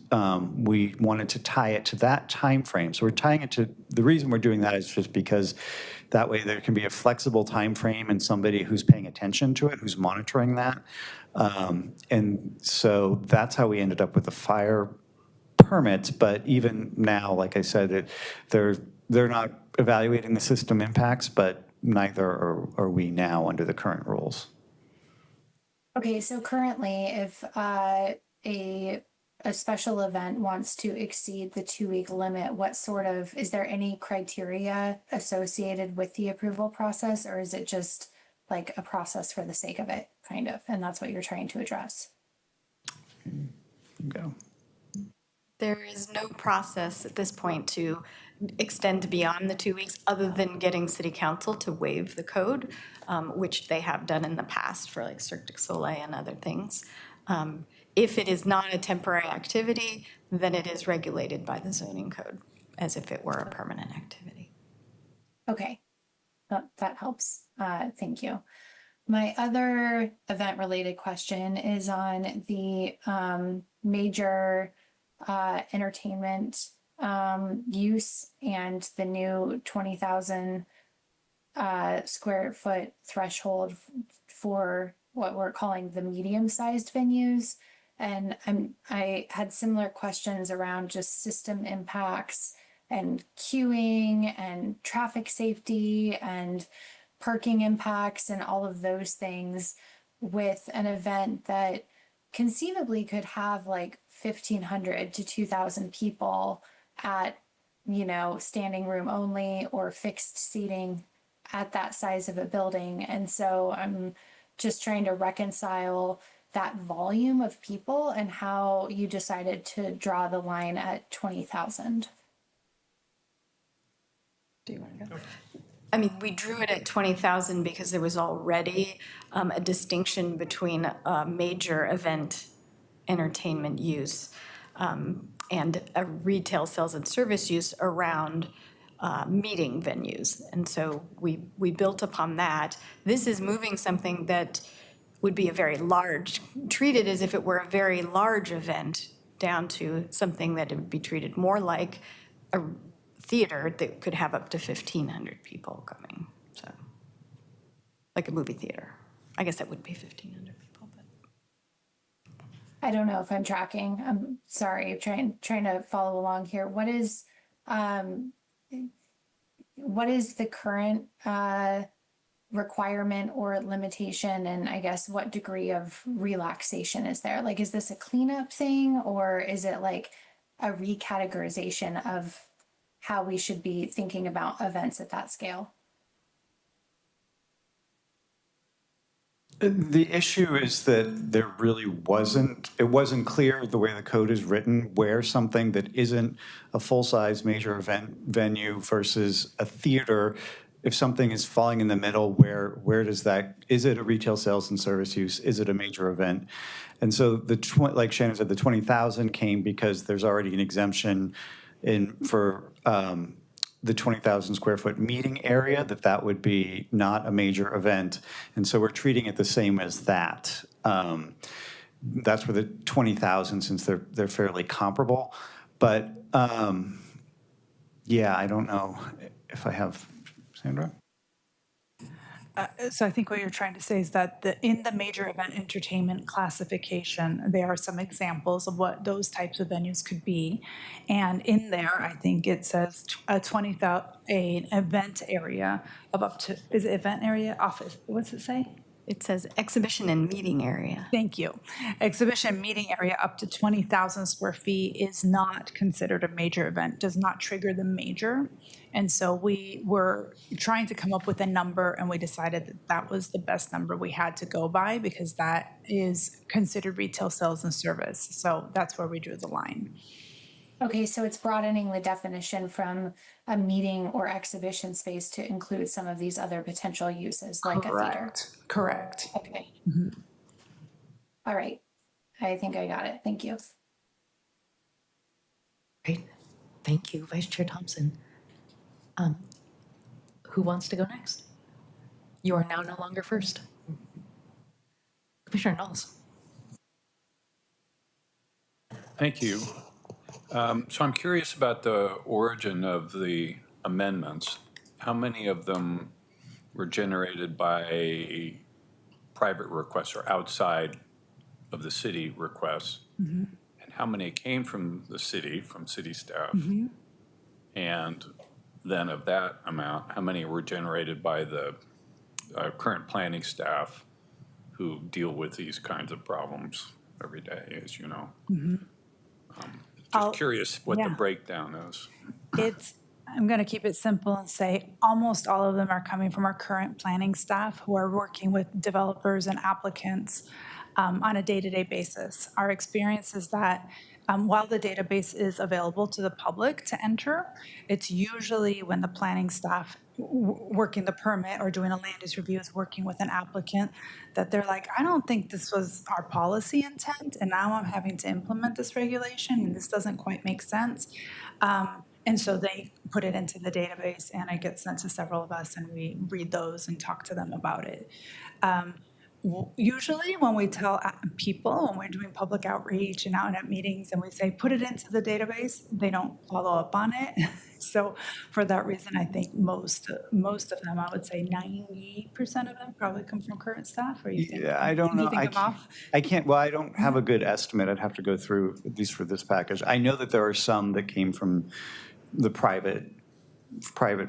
S6: we wanted to tie it to that time frame. So we're tying it to, the reason we're doing that is just because that way there can be a flexible time frame and somebody who's paying attention to it, who's monitoring that. And so that's how we ended up with the fire permits. But even now, like I said, they're not evaluating the system impacts, but neither are we now under the current rules.
S4: Okay, so currently, if a special event wants to exceed the 2-week limit, is there any criteria associated with the approval process, or is it just like a process for the sake of it, kind of, and that's what you're trying to address?
S6: Go.
S7: There is no process at this point to extend beyond the 2 weeks, other than getting city council to waive the code, which they have done in the past for like Cirque du Soleil and other things. If it is not a temporary activity, then it is regulated by the zoning code as if it were a permanent activity.
S4: Okay, that helps. Thank you. My other event-related question is on the major entertainment use and the new 20,000 square foot threshold for what we're calling the medium-sized venues. And I had similar questions around just system impacts and queuing and traffic safety and parking impacts and all of those things with an event that conceivably could have like 1,500 to 2,000 people at, standing room only or fixed seating at that size of a building. And so I'm just trying to reconcile that volume of people and how you decided to draw the line at 20,000.
S7: Do you want to go? I mean, we drew it at 20,000 because there was already a distinction between a major event entertainment use and a retail sales and service use around meeting venues. And so we built upon that. This is moving something that would be a very large, treated as if it were a very large event, down to something that would be treated more like a theater that could have up to 1,500 people coming. So, like a movie theater. I guess that would be 1,500 people. But
S4: I don't know if I'm tracking. I'm sorry, trying to follow along here. What is the current requirement or limitation, and I guess what degree of relaxation is there? Like, is this a cleanup thing, or is it like a recategorization of how we should be thinking about events at that scale.
S6: The issue is that there really it wasn't clear the way the code is written, where something that isn't a full-size major event venue versus a theater, if something is falling in the middle, where does that, is it a retail sales and service use? Is it a major event? And so like Shannon said, the 20,000 came because there's already an exemption for the 20,000 square foot meeting area, that would be not a major event. And so we're treating it the same as that. That's where the 20,000, since they're fairly comparable. But yeah, I don't know if I have, Sandra?
S5: So I think what you're trying to say is that in the major event entertainment classification, there are some examples of what those types of venues could be. And in there, I think it says an event area of up to, is it event area, office, what's it say?
S7: It says exhibition and meeting area.
S5: Thank you. Exhibition meeting area up to 20,000 square feet is not considered a major event, does not trigger the major. And so we were trying to come up with a number, and we decided that that was the best number we had to go by because that is considered retail sales and service. So that's where we drew the line.
S4: Okay, so it's broadening the definition from a meeting or exhibition space to include some of these other potential uses like a theater.
S5: Correct.
S4: Okay. All right. I think I got it. Thank you.
S1: Great. Thank you, Vice Chair Thompson. Who wants to go next? You are now no longer first. Commissioner Knowles.
S9: Thank you. So I'm curious about the origin of the amendments. How many of them were generated by private requests or outside of the city requests? And how many came from the city, from city staff? And then of that amount, how many were generated by the current planning staff who deal with these kinds of problems every day, as you know? Just curious what the breakdown is.
S5: I'm going to keep it simple and say almost all of them are coming from our current planning staff who are working with developers and applicants on a day-to-day basis. Our experience is that while the database is available to the public to enter, it's usually when the planning staff working the permit or doing a land use review is working with an applicant that they're like, I don't think this was our policy intent, and now I'm having to implement this regulation, and this doesn't quite make sense. And so they put it into the database, and it gets sent to several of us, and we read those and talk to them about it. Usually when we tell people, when we're doing public outreach and out at meetings and we say, put it into the database, they don't follow up on it. So for that reason, I think most of them, I would say 90% of them probably come from current staff, or you think?
S6: Yeah, I don't know. I can't, well, I don't have a good estimate. I'd have to go through, at least for this package. I know that there are some that came from the private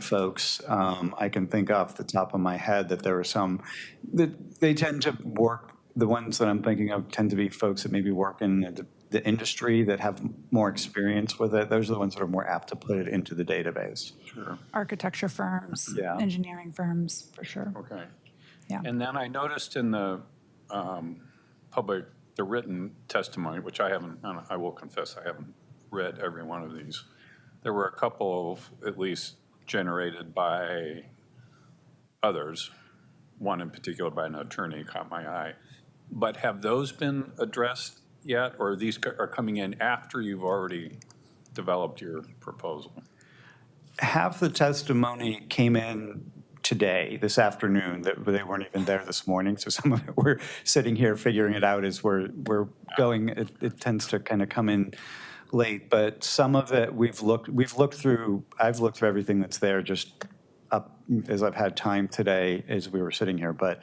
S6: folks. I can think off the top of my head that there are some that they tend to work, the ones that I'm thinking of tend to be folks that maybe work in the industry that have more experience with it. Those are the ones that are more apt to put it into the database.
S9: Sure.
S5: Architecture firms, engineering firms, for sure.
S9: Okay.
S5: Yeah.
S9: And then I noticed in the the written testimony, which I will confess I haven't read every one of these. There were a couple of, at least, generated by others. One in particular by an attorney caught my eye. But have those been addressed yet, or these are coming in after you've already developed your proposal?
S6: Half the testimony came in today, this afternoon, that they weren't even there this morning. So some of it, we're sitting here figuring it out as we're going. It tends to kind of come in late, but some of it I've looked through everything that's there just up as I've had time today as we were sitting here. But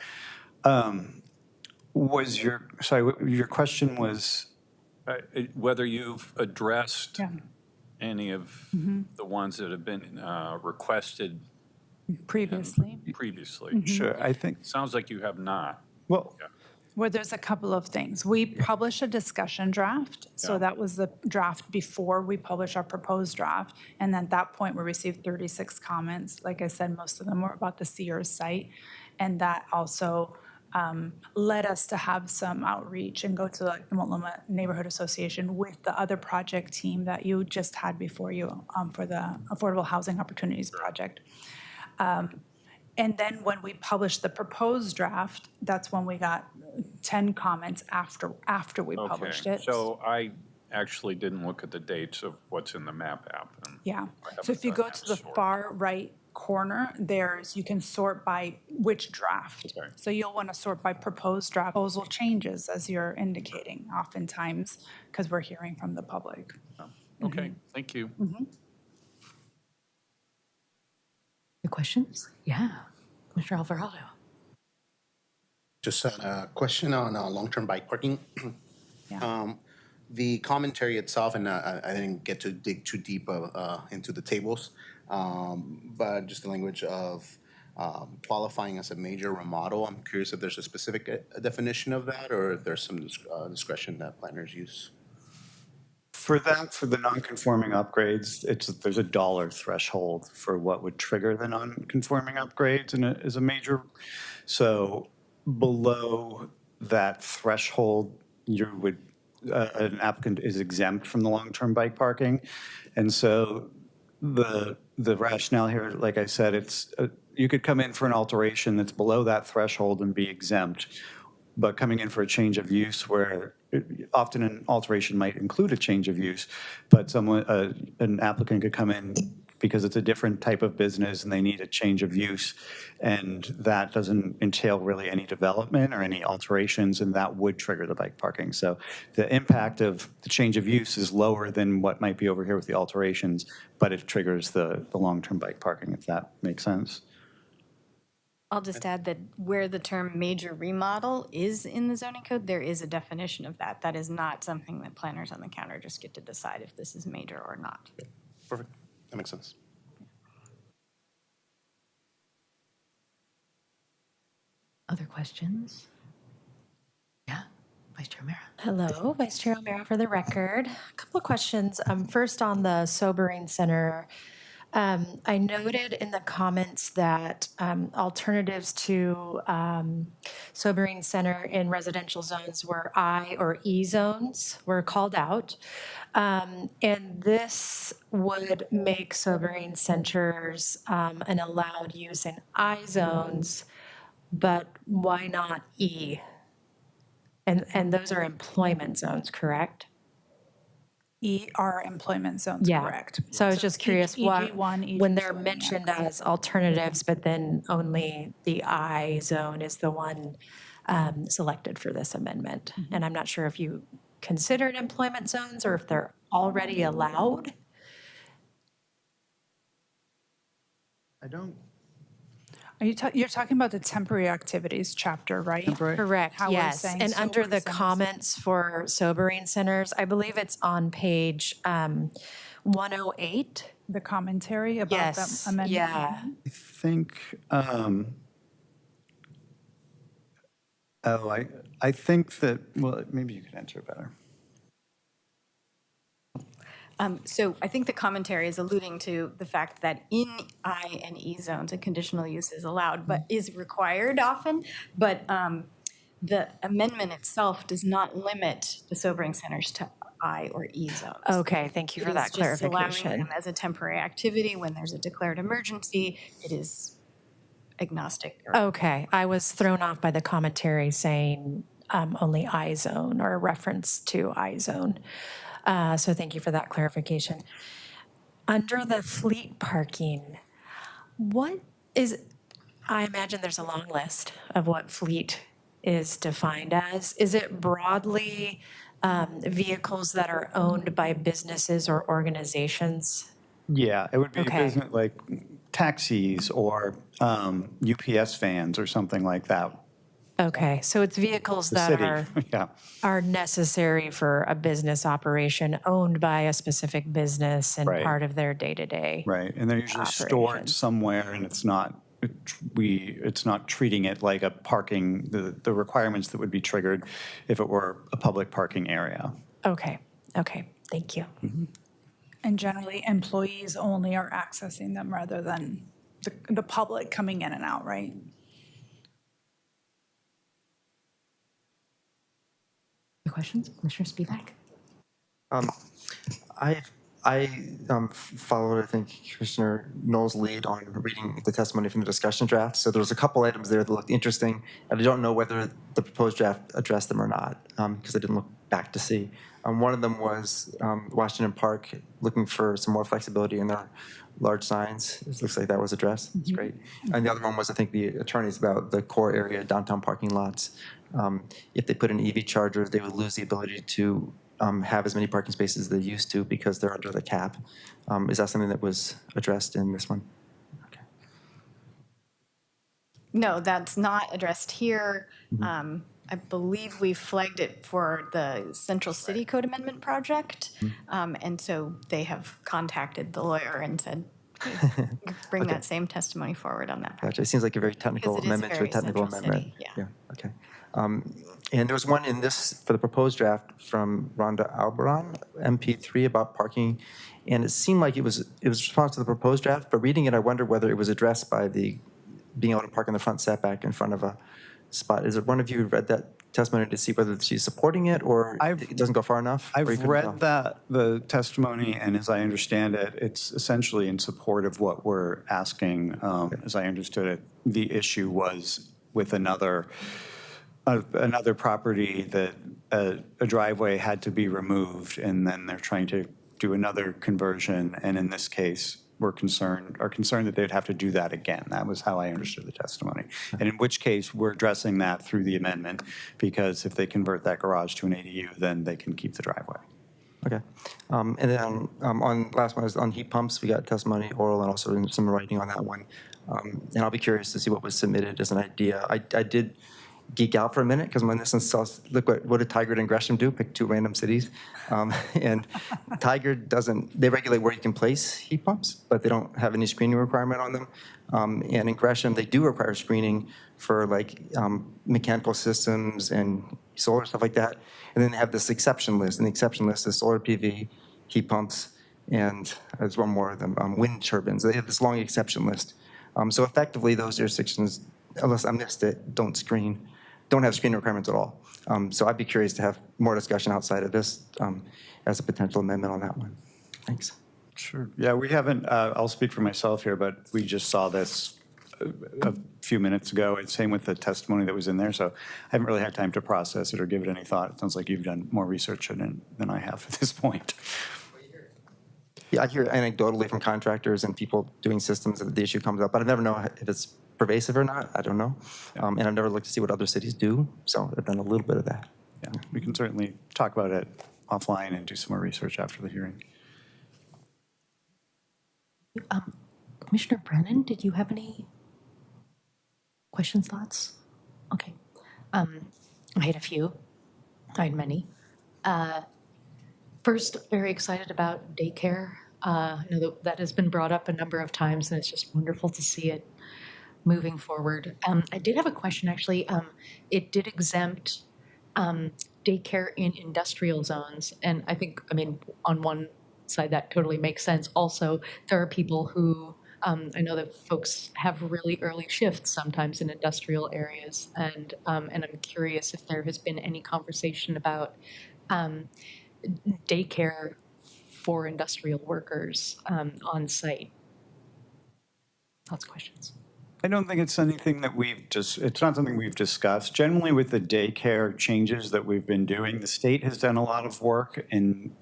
S6: your question was
S9: whether you've addressed any of the ones that have been requested
S5: previously.
S9: Previously.
S6: Sure, I think.
S9: Sounds like you have not.
S6: Well,
S5: Well, there's a couple of things. We published a discussion draft, so
S9: Yeah.
S5: that was the draft before we published our proposed draft. And at that point, we received 36 comments. Like I said, most of them were about the Sears site. And that also led us to have some outreach and go to like the Multnomah Neighborhood Association with the other project team that you just had before you for the Affordable Housing Opportunities Project. And then when we published the proposed draft, that's when we got 10 comments after we published
S9: Okay,
S5: it.
S9: so I actually didn't look at the dates of what's in the map app. And
S5: Yeah.
S9: I
S5: So if you
S9: haven't
S5: go
S9: done
S5: to
S9: that
S5: the
S9: sort.
S5: far right corner, you can sort by which draft.
S9: Okay.
S5: So you'll want to sort by proposed draft. Proposal changes, as you're indicating, oftentimes, because we're hearing from the public.
S9: Okay, thank you.
S1: Any questions? Yeah. Commissioner Alvarado.
S10: Just a question on long-term bike parking.
S5: Yeah.
S10: The commentary itself, and I didn't get to dig too deep into the tables, but just the language of qualifying as a major remodel. I'm curious if there's a specific definition of that, or if there's some discretion that planners use.
S6: For that, for the non-conforming upgrades, there's a dollar threshold for what would trigger the non-conforming upgrades and as a major. So below that threshold, an applicant is exempt from the long-term bike parking. And so the rationale here, like I said, you could come in for an alteration that's below that threshold and be exempt, but coming in for a change of use where often an alteration might include a change of use, but an applicant could come in because it's a different type of business and they need a change of use, and that doesn't entail really any development or any alterations, and that would trigger the bike parking. So the impact of the change of use is lower than what might be over here with the alterations, but it triggers the long-term bike parking, if that makes sense.
S7: I'll just add that where the term major remodel is in the zoning code, there is a definition of that. That is not something that planners on the counter just get to decide if this is major or not.
S10: Perfect. That makes sense.
S1: Other questions? Yeah. Vice Chair O'Meara.
S11: Hello, Vice Chair O'Meara for the record. A couple of questions. First on the Sobering Center. I noted in the comments that alternatives to Sobering Center in residential zones were I or E zones were called out. And this would make Sobering Centers an allowed use in I zones, but why not E? And those are employment zones, correct?
S5: E are employment zones,
S11: Yeah.
S5: correct?
S11: So I was just curious why,
S5: EG1,
S11: when they're
S5: EG2,
S11: mentioned
S5: yes.
S11: as alternatives, but then only the I zone is the one selected for this amendment. And I'm not sure if you considered employment zones or if they're already allowed.
S6: I don't.
S5: You're talking about the temporary activities chapter, right?
S11: Correct,
S5: How we're
S11: yes.
S5: saying
S11: And under
S5: sobering
S11: the
S5: centers.
S11: comments for sobering centers, I believe it's on page 108.
S5: The commentary about that
S11: Yes,
S5: amendment?
S11: yeah.
S6: I think, I think that, well, maybe you could answer it better.
S7: So I think the commentary is alluding to the fact that in I and E zones, a conditional use is allowed, but is required often. But the amendment itself does not limit the sobering centers to I or E zones.
S11: Okay, thank you for that
S7: It is just allowing
S11: clarification.
S7: them as a temporary activity. When there's a declared emergency, it is agnostic. or-
S11: Okay, I was thrown off by the commentary saying only I zone or a reference to I zone. So thank you for that clarification. Under the fleet parking, what is, I imagine there's a long list of what fleet is defined as. Is it broadly vehicles that are owned by businesses or organizations?
S6: Yeah, it would be
S11: Okay.
S6: business like taxis or UPS vans or something like that.
S11: Okay, so it's vehicles
S6: The
S11: that
S6: city,
S11: are
S6: yeah.
S11: are necessary for a business operation owned by a specific business and
S6: Right.
S11: part of their day-to-day.
S6: Right, and they're usually stored
S11: Operations.
S6: somewhere and it's not it's not treating it like a parking, the requirements that would be triggered if it were a public parking area.
S11: Okay, okay, thank you.
S5: And generally, employees only are accessing them rather than the public coming in and out, right?
S1: Any questions? Commissioner Spivak?
S2: I followed, I think, Commissioner Knoll's lead on reading the testimony from the discussion draft. So there was a couple items there that looked interesting, and I don't know whether the proposed draft addressed them or not, because I didn't look back to see. One of them was Washington Park looking for some more flexibility in their large signs. It looks like that was addressed. That's great. And the other one was, I think, the attorneys about the core area downtown parking lots. If they put in EV chargers, they would lose the ability to have as many parking spaces as they used to because they're under the cap. Is that something that was addressed in this one? Okay.
S7: No, that's not addressed here. I believe we flagged it for the Central City Code Amendment project. And so they have contacted the lawyer and said, hey, bring that same testimony forward on that.
S2: Gotcha. It seems like a very technical
S7: Because it is
S2: amendment to a
S7: very
S2: technical
S7: Central
S2: amendment.
S7: City, yeah.
S2: Okay. And there was one in this, for the proposed draft from Rhonda Alberon, MP3, about parking. And it seemed like it was response to the proposed draft, but reading it, I wonder whether it was addressed by the being able to park in the front setback in front of a spot. Is it one of you who read that testimony to see whether she's supporting it or it doesn't go far enough? Or you
S6: I've
S2: couldn't
S6: read
S2: tell?
S6: the testimony, and as I understand it, it's essentially in support of what we're asking. As I understood it, the issue was with another property that a driveway had to be removed, and then they're trying to do another conversion. And in this case, are concerned that they'd have to do that again. That was how I understood the testimony. And in which case, we're addressing that through the amendment, because if they convert that garage to an ADU, then they can keep the driveway.
S2: Okay. And then on last one is on heat pumps. We got testimony oral and also some writing on that one. And I'll be curious to see what was submitted as an idea. I did geek out for a minute because when this one saw, look what did Tigard and Gresham do? Pick two random cities. And Tigard they regulate where you can place heat pumps, but they don't have any screening requirement on them. And in Gresham, they do require screening for like mechanical systems and solar, stuff like that. And then they have this exception list, and the exception list is solar PV, heat pumps, and there's one more of them, wind turbines. They have this long exception list. So effectively, those jurisdictions, unless I missed it, don't have screening requirements at all. So I'd be curious to have more discussion outside of this as a potential amendment on that one. Thanks.
S6: Sure. Yeah, we haven't, I'll speak for myself here, but we just saw this a few minutes ago. And same with the testimony that was in there. So I haven't really had time to process it or give it any thought. It sounds like you've done more research on it than I have at this point.
S2: Yeah, I hear anecdotally from contractors and people doing systems that the issue comes up, but I never know if it's pervasive or not. I don't know. And I've never looked to see what other cities do. So I've done a little bit of that.
S6: Yeah, we can certainly talk about it offline and do some more research after the hearing.
S1: Commissioner Brennan, did you have any questions, thoughts? Okay. I had a few. I had many. First, very excited about daycare. I know that has been brought up a number of times, and it's just wonderful to see it moving forward. I did have a question, actually. It did exempt daycare in industrial zones, and I think, on one side, that totally makes sense. Also, there are people who, I know that folks have really early shifts sometimes in industrial areas, and I'm curious if there has been any conversation about daycare for industrial workers on site. Lots of questions.
S6: I don't think it's anything that it's not something we've discussed. Generally, with the daycare changes that we've been doing, the state has done a lot of work in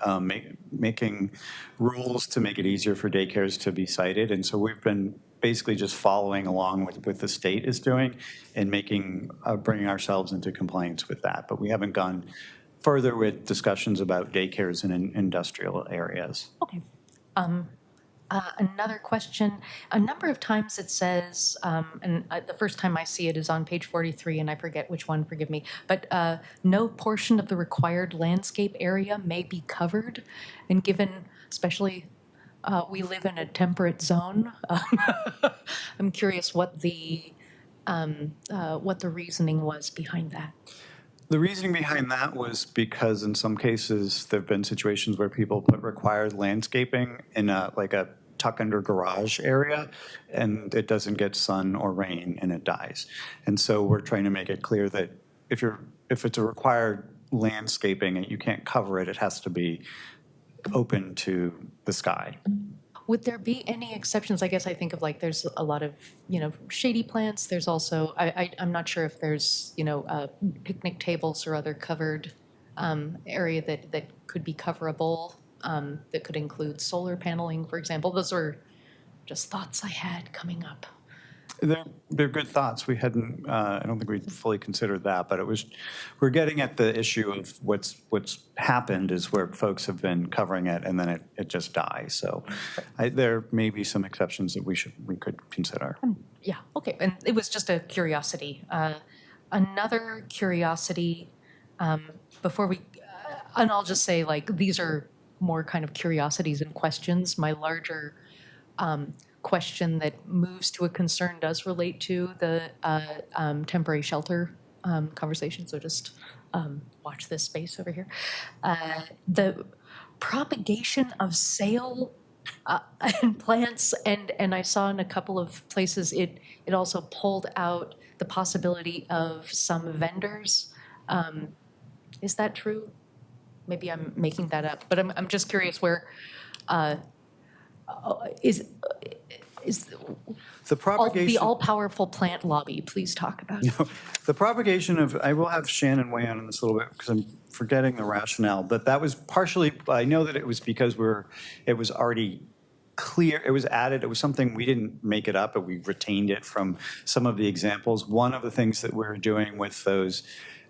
S6: making rules to make it easier for daycares to be cited. And so we've been basically just following along with what the state is doing and bringing ourselves into compliance with that. But we haven't gone further with discussions about daycares in industrial areas.
S1: Okay. Another question. A number of times it says, and the first time I see it is on page 43, and I forget which one, forgive me, but no portion of the required landscape area may be covered. And given especially we live in a temperate zone. I'm curious what the reasoning was behind that.
S6: The reasoning behind that was because in some cases, there've been situations where people put required landscaping in like a tuck under garage area, and it doesn't get sun or rain and it dies. And so we're trying to make it clear that if it's a required landscaping and you can't cover it, it has to be open to the sky.
S1: Would there be any exceptions? I guess I think of like there's a lot of, shady plants. There's also, I'm not sure if there's, picnic tables or other covered area that could be coverable, that could include solar paneling, for example. Those were just thoughts I had coming up.
S6: They're good thoughts. We hadn't, I don't think we fully considered that, but we're getting at the issue of what's happened is where folks have been covering it and then it just dies. So there may be some exceptions that we could consider.
S1: Yeah, okay, and it was just a curiosity. Another curiosity, before we, and I'll just say like, these are more kind of curiosities and questions. My larger question that moves to a concern does relate to the temporary shelter conversation, so just watch this space over here. The propagation of sale and plants, and I saw in a couple of places it also pulled out the possibility of some vendors. Is that true? Maybe I'm making that up, but I'm just curious where is
S6: the propagation,
S1: the all-powerful plant lobby? Please talk about it.
S6: The propagation of, I will have Shannon weigh in on this a little bit because I'm forgetting the rationale, but that was partially, I know that it was because it was already clear, it was added, it was something, we didn't make it up, but we retained it from some of the examples. One of the things that we're doing with those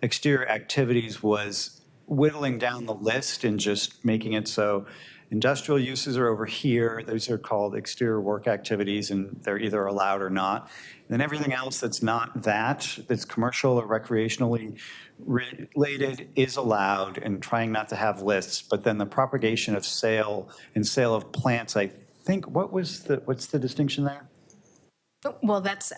S6: exterior activities was whittling down the list and just making it so industrial uses are over here. Those are called exterior work activities, and they're either allowed or not. And then everything else that's not that's commercial or recreationally related is allowed, and trying not to have lists. But then the propagation of sale of plants, I think, what's the distinction there?
S7: Well, that's,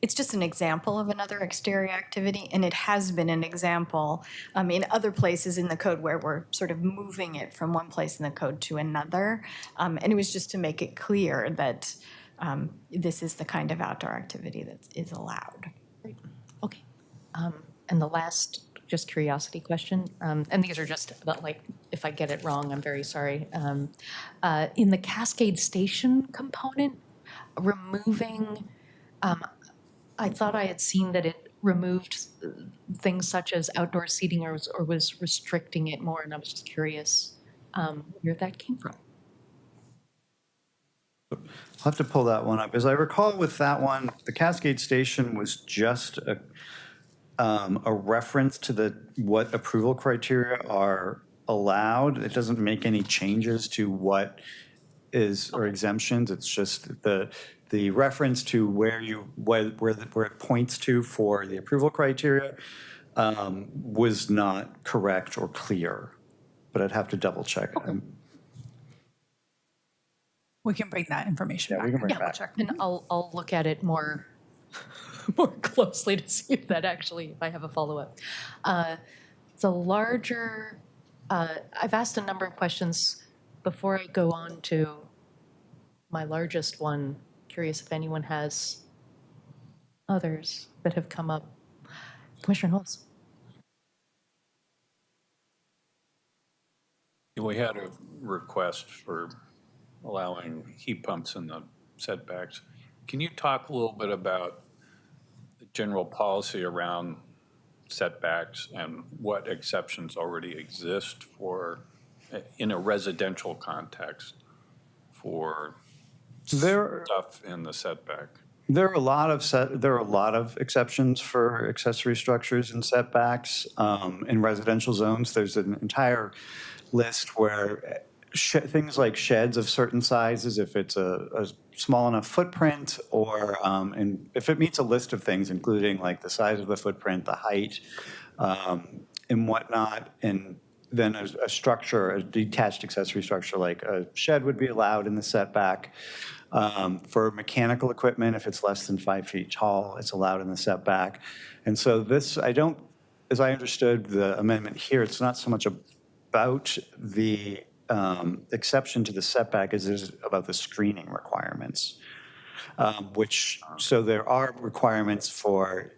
S7: it's just an example of another exterior activity, and it has been an example in other places in the code where we're sort of moving it from one place in the code to another. And it was just to make it clear that this is the kind of outdoor activity that is allowed.
S1: Okay. And the last, just curiosity question, and these are just about like, if I get it wrong, I'm very sorry. In the Cascade Station component, removing, I thought I had seen that it removed things such as outdoor seating or was restricting it more, and I was just curious where that came from.
S6: I'll have to pull that one up. As I recall with that one, the Cascade Station was just a reference to what approval criteria are allowed. It doesn't make any changes to what is or exemptions. It's just the reference to where it points to for the approval criteria was not correct or clear, but I'd have to double check.
S1: Okay.
S5: We can bring that information back.
S6: We can bring it back.
S1: And I'll look at it more closely to see if that actually, if I have a follow-up. The larger, I've asked a number of questions before I go on to my largest one. Curious if anyone has others that have come up. Commissioner Knowles.
S9: We had a request for allowing heat pumps in the setbacks. Can you talk a little bit about the general policy around setbacks and what exceptions already exist for, in a residential context, for stuff in the setback?
S6: There are a lot of exceptions for accessory structures and setbacks in residential zones. There's an entire list where things like sheds of certain sizes, if it's a small enough footprint, or and if it meets a list of things, including like the size of the footprint, the height, and whatnot, and then a structure, a detached accessory structure like a shed would be allowed in the setback. For mechanical equipment, if it's less than 5 feet tall, it's allowed in the setback. And so this, as I understood the amendment here, it's not so much about the exception to the setback as it is about the screening requirements, so there are requirements for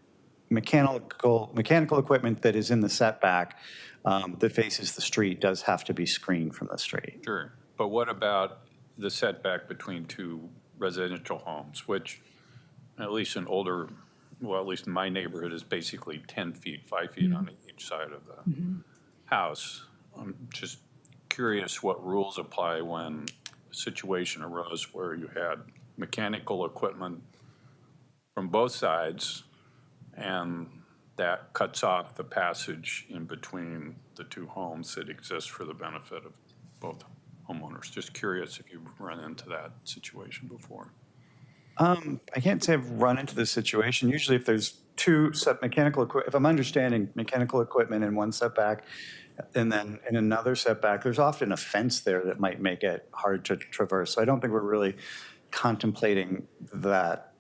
S6: mechanical equipment that is in the setback that faces the street does have to be screened from the street.
S9: Sure, but what about the setback between two residential homes, which at least in my neighborhood is basically 10 feet, 5 feet on each side of the house. I'm just curious what rules apply when a situation arose where you had mechanical equipment from both sides, and that cuts off the passage in between the two homes that exist for the benefit of both homeowners. Just curious if you've run into that situation before.
S6: I can't say I've run into this situation. Usually if there's if I'm understanding mechanical equipment in one setback and then in another setback, there's often a fence there that might make it hard to traverse. So I don't think we're really contemplating that,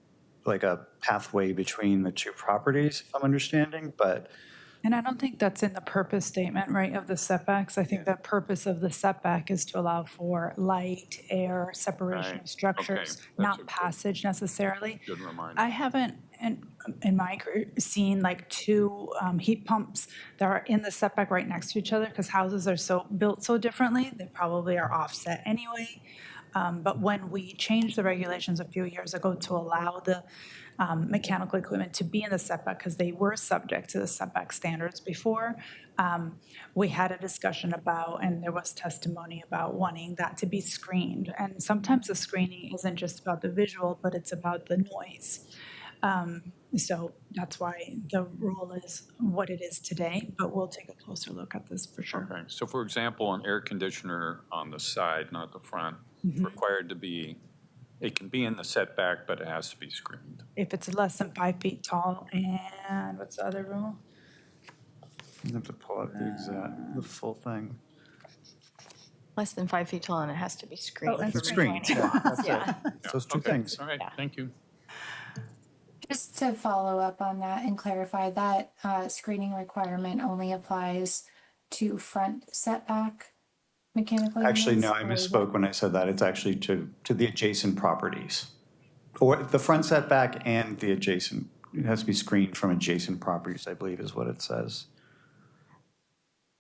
S6: like a pathway between the two properties, if I'm understanding, but.
S5: And I don't think that's in the purpose statement, right, of the setbacks. I think the purpose of the setback is to allow for light, air, separation
S9: Right.
S5: of structures,
S9: Okay. That's
S5: not
S9: a good-
S5: passage necessarily.
S9: Good reminder.
S5: I haven't, in my career, seen like two heat pumps that are in the setback right next to each other because houses are built so differently. They probably are offset anyway. But when we changed the regulations a few years ago to allow the mechanical equipment to be in the setback because they were subject to the setback standards before, we had a discussion about, and there was testimony about wanting that to be screened. And sometimes the screening isn't just about the visual, but it's about the noise. So that's why the rule is what it is today, but we'll take a closer look at this for sure.
S9: Okay, so for example, an air conditioner on the side, not the front, is required to be, it can be in the setback, but it has to be screened.
S5: If it's less than 5 feet tall, and what's the other rule?
S6: You have to pull out the full thing.
S7: Less than 5 feet tall, and it has to be screened.
S5: and
S7: for
S6: Screened,
S7: mechanical.
S6: yeah, that's it.
S7: Yeah.
S6: Those two
S9: Okay,
S6: things.
S9: All right, thank you.
S4: Just to follow up on that and clarify, that screening requirement only applies to front setback mechanical
S6: Actually,
S4: units?
S6: no, I
S4: or
S6: misspoke when I said that. It's actually to the adjacent properties. Or the front setback and the adjacent, it has to be screened from adjacent properties, I believe is what it says.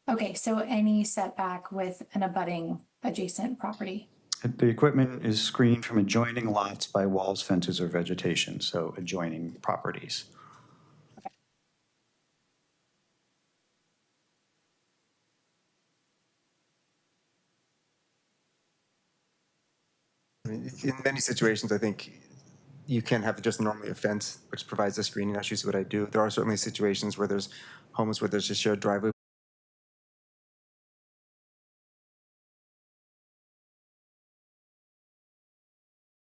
S4: Okay, so any setback with an abutting adjacent property.
S6: The equipment is screened from adjoining lots by walls, fences, or vegetation, so adjoining properties.
S2: I mean, in many situations, I think you can have just normally a fence, which provides the screening. That's usually what I do. There are certainly situations where there's homes where there's a shared driveway.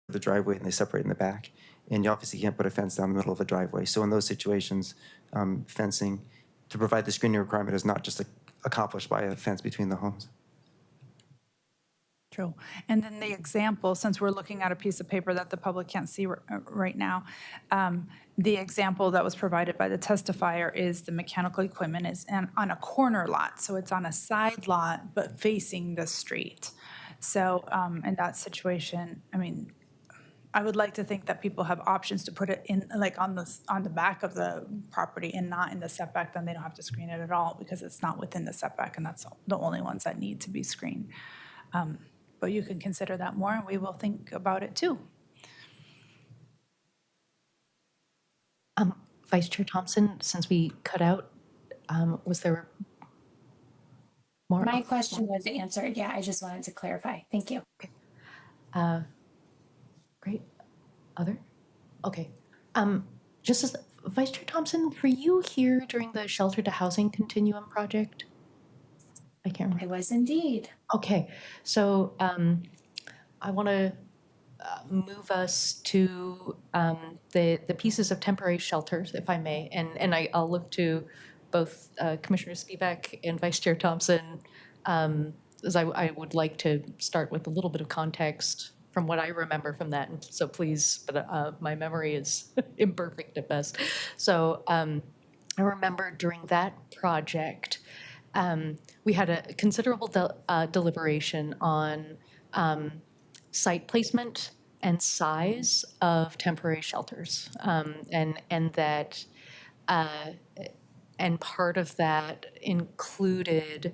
S2: The driveway and they separate in the back. And you obviously can't put a fence down the middle of a driveway. So in those situations, fencing to provide the screening requirement is not just accomplished by a fence between the homes.
S5: True. And then the example, since we're looking at a piece of paper that the public can't see right now, the example that was provided by the testifier is the mechanical equipment is on a corner lot. So it's on a side lot, but facing the street. So in that situation, I mean, I would like to think that people have options to put it in, like on the back of the property and not in the setback, then they don't have to screen it at all because it's not within the setback and that's the only ones that need to be screened. But you can consider that more and we will think about it too.
S1: Vice Chair Thompson, since we cut out, was there more?
S4: My question was answered. Yeah, I just wanted to clarify. Thank you.
S1: Great. Other? Okay. Just as Vice Chair Thompson, were you here during the shelter to housing continuum project? I can't remember.
S4: I was indeed.
S1: Okay, so I want to move us to the pieces of temporary shelters, if I may, and I'll look to both Commissioner Spivak and Vice Chair Thompson, as I would like to start with a little bit of context from what I remember from that. And so please, but my memory is imperfect at best. So I remember during that project, we had a considerable deliberation on site placement and size of temporary shelters, and that, and part of that included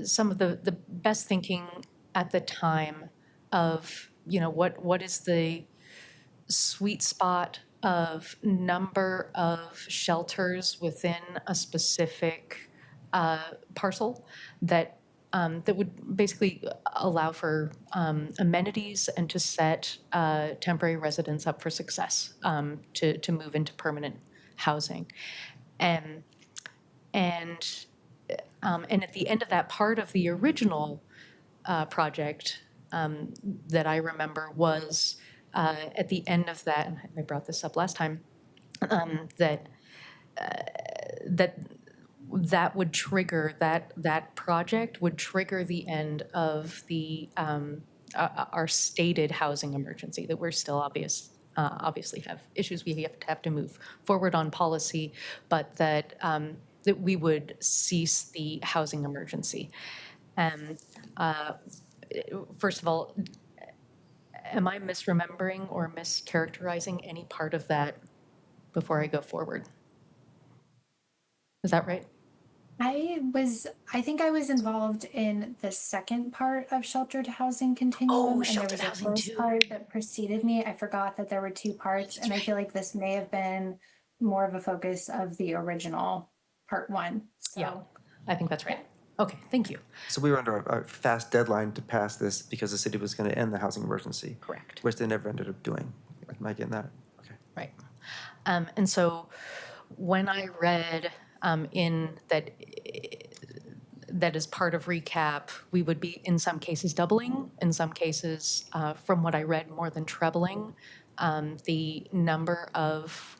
S1: some of the best thinking at the time of, you know, what is the sweet spot of number of shelters within a specific parcel that that would basically allow for amenities and to set temporary residents up for success, to move into permanent housing. And at the end of that, part of the original project that I remember was at the end of that, and I brought this up last time, that would trigger, that project would trigger the end of the our stated housing emergency, that we're still obviously have issues we have to move forward on policy, but that that we would cease the housing emergency. And first of all, am I misremembering or mischaracterizing any part of that before I go forward? Is that right?
S4: I think I was involved in the second part of sheltered housing continuum. And
S1: sheltered
S4: there was a
S1: housing
S4: first
S1: too.
S4: part that preceded me. I forgot that there were two parts, and I feel like this may have been more of a focus of the original part one. So
S1: Yeah, I think that's right. Okay, thank you.
S2: So we were under a fast deadline to pass this because the city was going to end the housing emergency.
S1: Correct.
S2: Which they never ended up doing. Am I getting that? Okay.
S1: Right. And so when I read in that as part of recap, we would be in some cases doubling, in some cases, from what I read, more than trebling the number of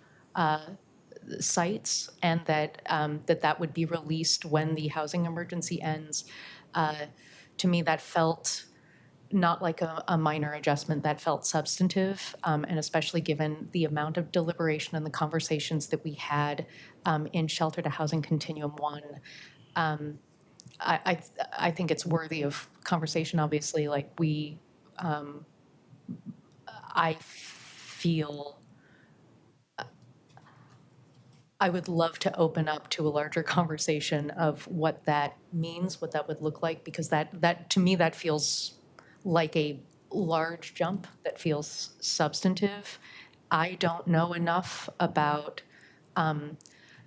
S1: sites, and that that would be released when the housing emergency ends. To me, that felt not like a minor adjustment, that felt substantive, and especially given the amount of deliberation and the conversations that we had in Shelter to Housing Continuum 1. I think it's worthy of conversation, obviously. Like I feel I would love to open up to a larger conversation of what that means, what that would look like, because that to me, that feels like a large jump, that feels substantive. I don't know enough about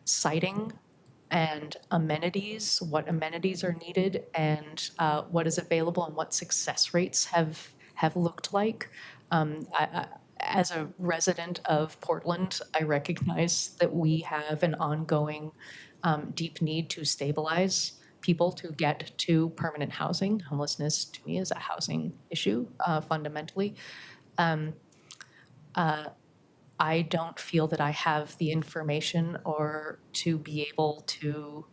S1: siting and amenities, what amenities are needed, and what is available, and what success rates have looked like. As a resident of Portland, I recognize that we have an ongoing deep need to stabilize people to get to permanent housing. Homelessness, to me, is a housing issue, fundamentally. I don't feel that I have the information or to be able to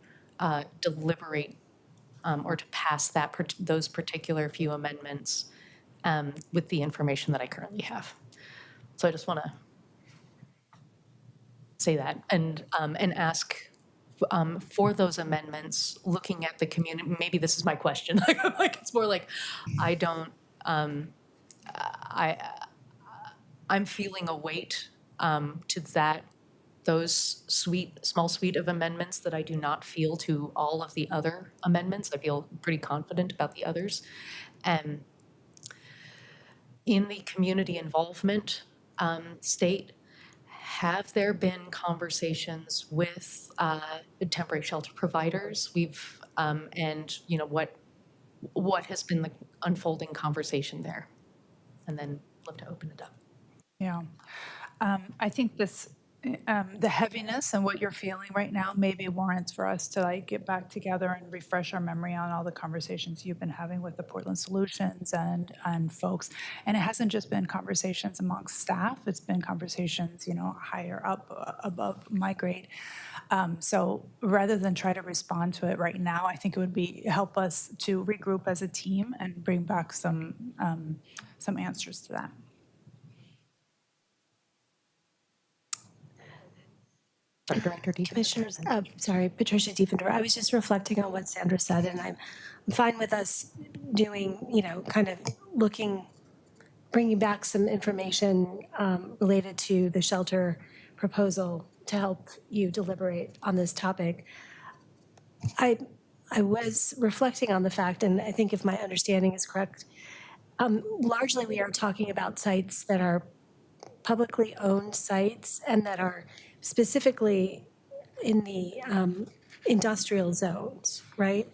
S1: deliberate or to pass those particular few amendments with the information that I currently have. So I just want to say that and ask for those amendments, looking at the community. Maybe this is my question. Like it's more like I'm feeling a weight to those small suite of amendments that I do not feel to all of the other amendments. I feel pretty confident about the others. And in the community involvement state, have there been conversations with temporary shelter providers? We've and you know what has been the unfolding conversation there, and then love to open it up.
S5: Yeah. I think this the heaviness and what you're feeling right now maybe warrants for us to like get back together and refresh our memory on all the conversations you've been having with the Portland Solutions and folks. And it hasn't just been conversations amongst staff, it's been conversations, higher up above my grade. So rather than try to respond to it right now, I think it would help us to regroup as a team and bring back some answers to that.
S1: Director Diefendorfer.
S3: Commissioners, sorry, Patricia Diefendorfer. I was just reflecting on what Sandra said, and I'm fine with us doing, kind of bringing back some information related to the shelter proposal to help you deliberate on this topic. I was reflecting on the fact, and I think if my understanding is correct, largely we are talking about sites that are publicly owned sites and that are specifically in the industrial zones, right?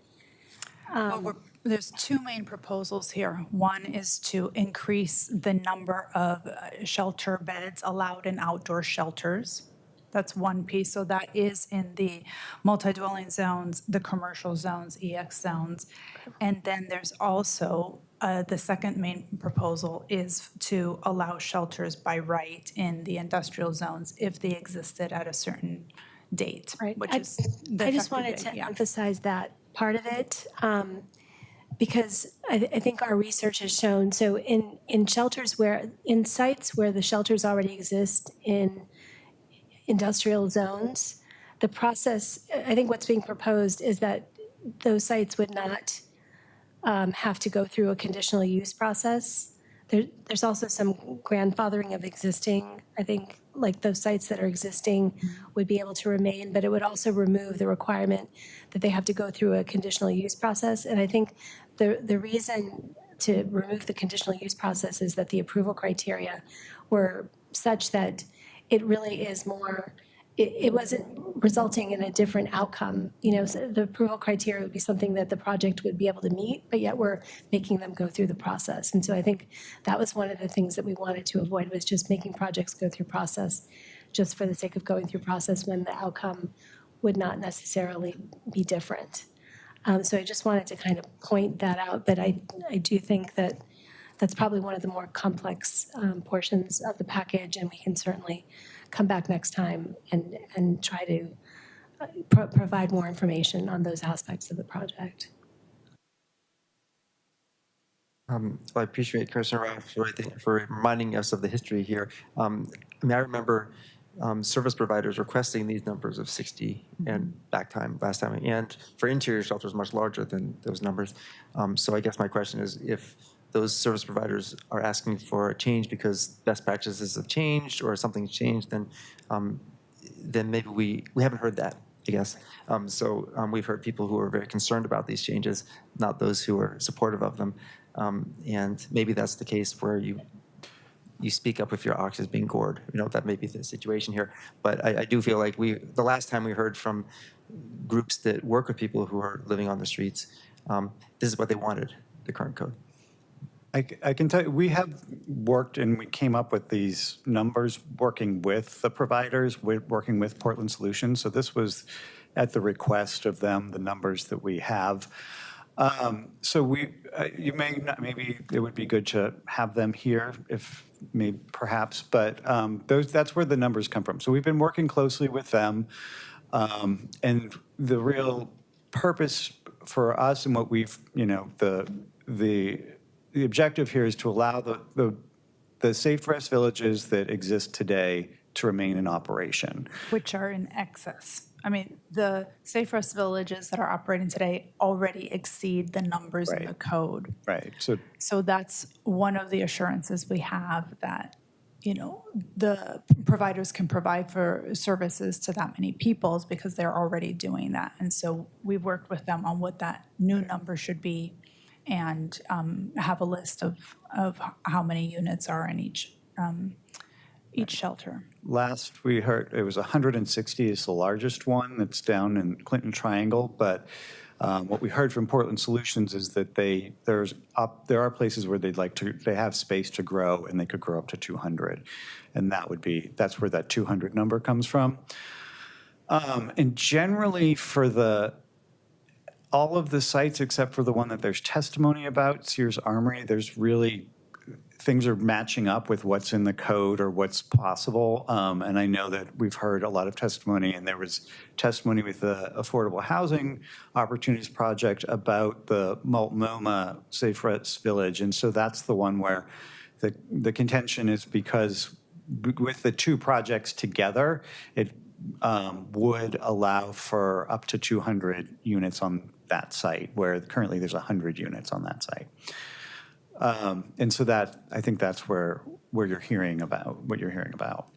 S5: There's two main proposals here. One is to increase the number of shelter beds allowed in outdoor shelters. That's one piece. So that is in the multi-dwelling zones, the commercial zones, EX zones. And then there's also the second main proposal is to allow shelters by right in the industrial zones if they existed at a certain date,
S3: Right.
S5: which is the
S3: I just
S5: effective
S3: wanted
S5: date,
S3: to
S5: yeah.
S3: emphasize that part of it, because I think our research has shown, so in sites where the shelters already exist in industrial zones, the process, I think what's being proposed is that those sites would not have to go through a conditional use process. There's also some grandfathering of existing, I think, like those sites that are existing would be able to remain, but it would also remove the requirement that they have to go through a conditional use process. And I think the reason to remove the conditional use process is that the approval criteria were such that it really is more, it wasn't resulting in a different outcome. So the approval criteria would be something that the project would be able to meet, but yet we're making them go through the process. And so I think that was one of the things that we wanted to avoid, was just making projects go through process just for the sake of going through process when the outcome would not necessarily be different. So I just wanted to kind of point that out, but I do think that that's probably one of the more complex portions of the package, and we can certainly come back next time and try to provide more information on those aspects of the project.
S2: Well, I appreciate Commissioner Ralph for reminding us of the history here. I remember service providers requesting these numbers of 60 and last time, and for interior shelters much larger than those numbers. So I guess my question is, if those service providers are asking for a change because best practices have changed or something's changed, then maybe we haven't heard that, I guess. So we've heard people who are very concerned about these changes, not those who are supportive of them. And maybe that's the case where you speak up if your ox is being gored. That may be the situation here. But I do feel like the last time we heard from groups that work with people who are living on the streets, this is what they wanted, the current code.
S6: I can tell you, we have worked and we came up with these numbers working with the providers, working with Portland Solutions. So this was at the request of them, the numbers that we have. So maybe it would be good to have them here perhaps, but that's where the numbers come from. So we've been working closely with them, and the real purpose for us and what we've, the objective here is to allow the Safe Rest Villages that exist today to remain in operation.
S5: Which are in excess. I mean, the Safe Rest Villages that are operating today already exceed the numbers in the code.
S6: Right.
S5: So that's one of the assurances we have, that, the providers can provide for services to that many people because they're already doing that. And so we've worked with them on what that new number should be, and have a list of how many units are in each shelter.
S6: Last we heard, it was 160 is the largest one that's down in Clinton Triangle, but What we heard from Portland Solutions is that there are places where they have space to grow, and they could grow up to 200. And that's where that 200 number comes from. And generally for all of the sites, except for the one that there's testimony about, Sears Armory, things are matching up with what's in the code or what's possible. And I know that we've heard a lot of testimony, and there was testimony with the Affordable Housing Opportunities Project about the Multnomah Safe Routes Village. And so that's the one where the contention is because with the two projects together, it would allow for up to 200 units on that site, where currently there's 100 units on that site. And so I think that's where you're hearing about what you're hearing about.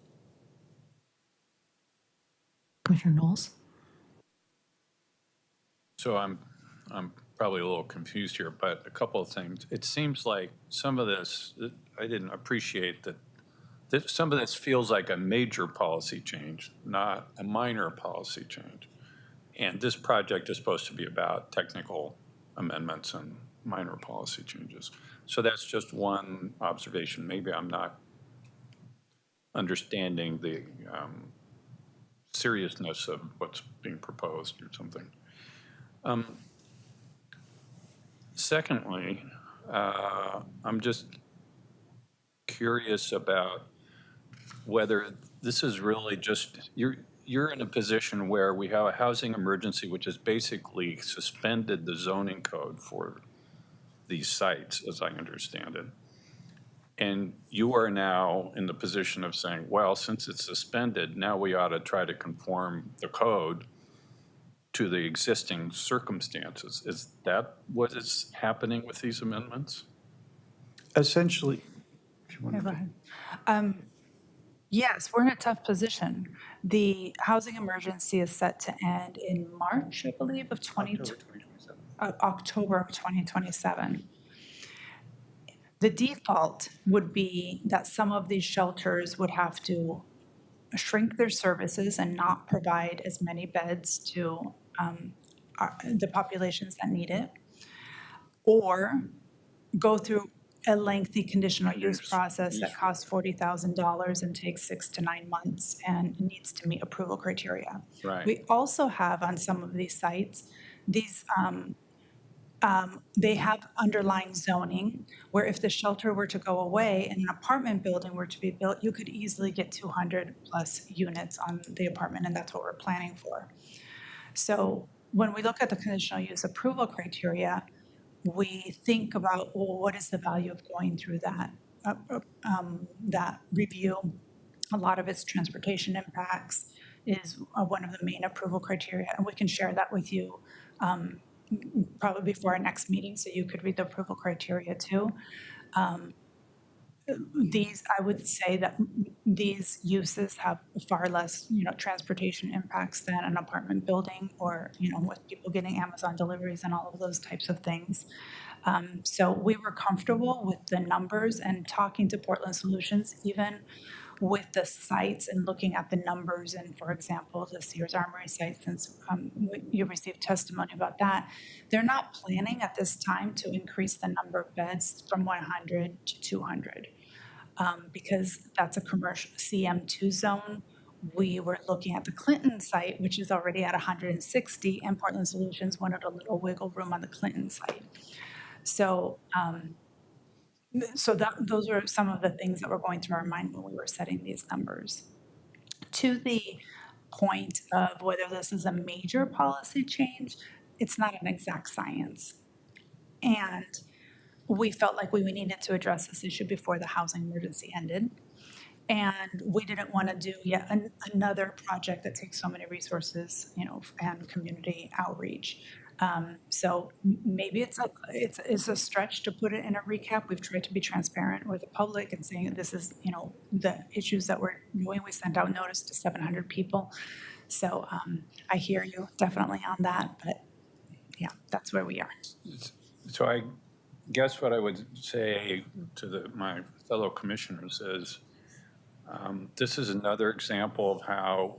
S1: Commissioner Knowles?
S9: So I'm probably a little confused here, but a couple of things. It seems like some of this, I didn't appreciate that some of this feels like a major policy change, not a minor policy change. And this project is supposed to be about technical amendments and minor policy changes. So that's just one observation. Maybe I'm not understanding the seriousness of what's being proposed or something. Secondly, I'm just curious about whether this is really just, you're in a position where we have a housing emergency which has basically suspended the zoning code for these sites, as I understand it. And you are now in the position of saying, well, since it's suspended, now we ought to try to conform the code to the existing circumstances. Is that what is happening with these amendments?
S6: Essentially, if you want
S5: Yeah,
S6: to.
S5: go ahead. Yes, we're in a tough position. The housing emergency is set to end in March, I believe, of October of 2027. The default would be that some of these shelters would have to shrink their services and not provide as many beds to the populations that need it, or go through a lengthy conditional use process that costs $40,000 and takes 6 to 9 months and needs to meet approval criteria.
S9: Right.
S5: We also have on some of these sites, they have underlying zoning where if the shelter were to go away and an apartment building were to be built, you could easily get 200 plus units on the apartment, and that's what we're planning for. So when we look at the conditional use approval criteria, we think about, well, what is the value of going through that review? A lot of its transportation impacts is one of the main approval criteria, and we can share that with you probably before our next meeting, so you could read the approval criteria too. I would say that these uses have far less, transportation impacts than an apartment building or, with people getting Amazon deliveries and all of those types of things. So we were comfortable with the numbers and talking to Portland Solutions, even with the sites and looking at the numbers. And for example, the Sears Armory site, since you received testimony about that, they're not planning at this time to increase the number of beds from 100 to 200 because that's a commercial CM2 zone. We were looking at the Clinton site, which is already at 160, and Portland Solutions wanted a little wiggle room on the Clinton site. So those are some of the things that were going through our mind when we were setting these numbers. To the point of whether this is a major policy change, it's not an exact science. And we felt like we needed to address this issue before the housing emergency ended. And we didn't want to do yet another project that takes so many resources, and community outreach. So maybe it's a stretch to put it in a recap. We've tried to be transparent with the public and saying this is, the issues that we're doing. We sent out notice to 700 people. So I hear you definitely on that, but yeah, that's where we are.
S9: So I guess what I would say to my fellow commissioners is this is another example of how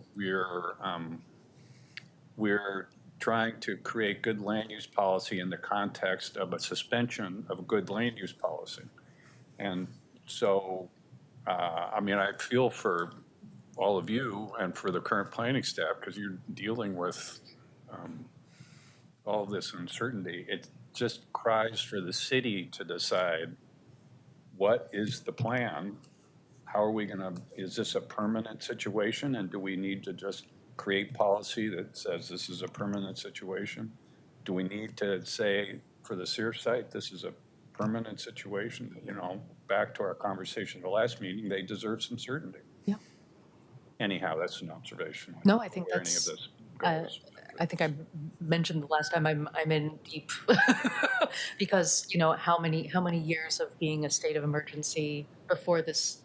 S9: we're trying to create good land use policy in the context of a suspension of good land use policy. And so, I mean, I feel for all of you and for the current planning staff, because you're dealing with all this uncertainty. It just cries for the city to decide, what is the plan? How are we gonna, is this a permanent situation? And do we need to just create policy that says this is a permanent situation? Do we need to say for the Sears site, this is a permanent situation? You know, back to our conversation the last meeting, they deserve some certainty.
S1: Yeah.
S9: Anyhow, that's an observation.
S1: No, I think
S9: Where
S1: that's,
S9: any of this goes.
S1: I think I mentioned the last time I'm in deep because, you know, how many years of being a state of emergency before this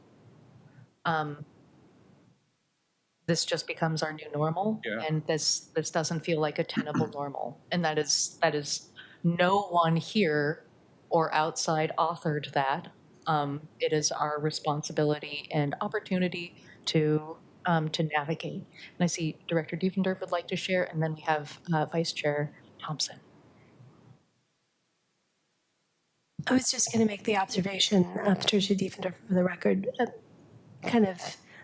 S1: this just becomes our new normal.
S9: Yeah.
S1: And this doesn't feel like a tenable normal. And that is no one here or outside authored that. It is our responsibility and opportunity to navigate. And I see Director Diefendorf would like to share, and then we have Vice Chair Thompson.
S3: I was just going to make the observation, Patricia Diefendorf, for the record, kind of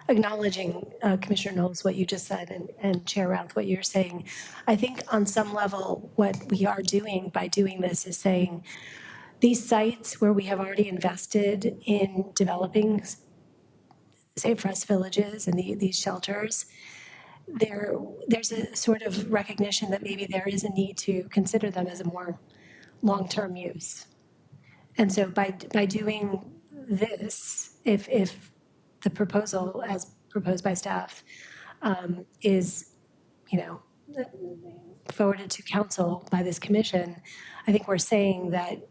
S3: acknowledging Commissioner Knowles, what you just said, and Chair Routh, what you're saying. I think on some level, what we are doing by doing this is saying these sites where we have already invested in developing Safe Rest Villages and these shelters, there's a sort of recognition that maybe there is a need to consider them as a more long-term use. And so by doing this, if the proposal as proposed by staff is, you know, forwarded to council by this commission, I think we're saying that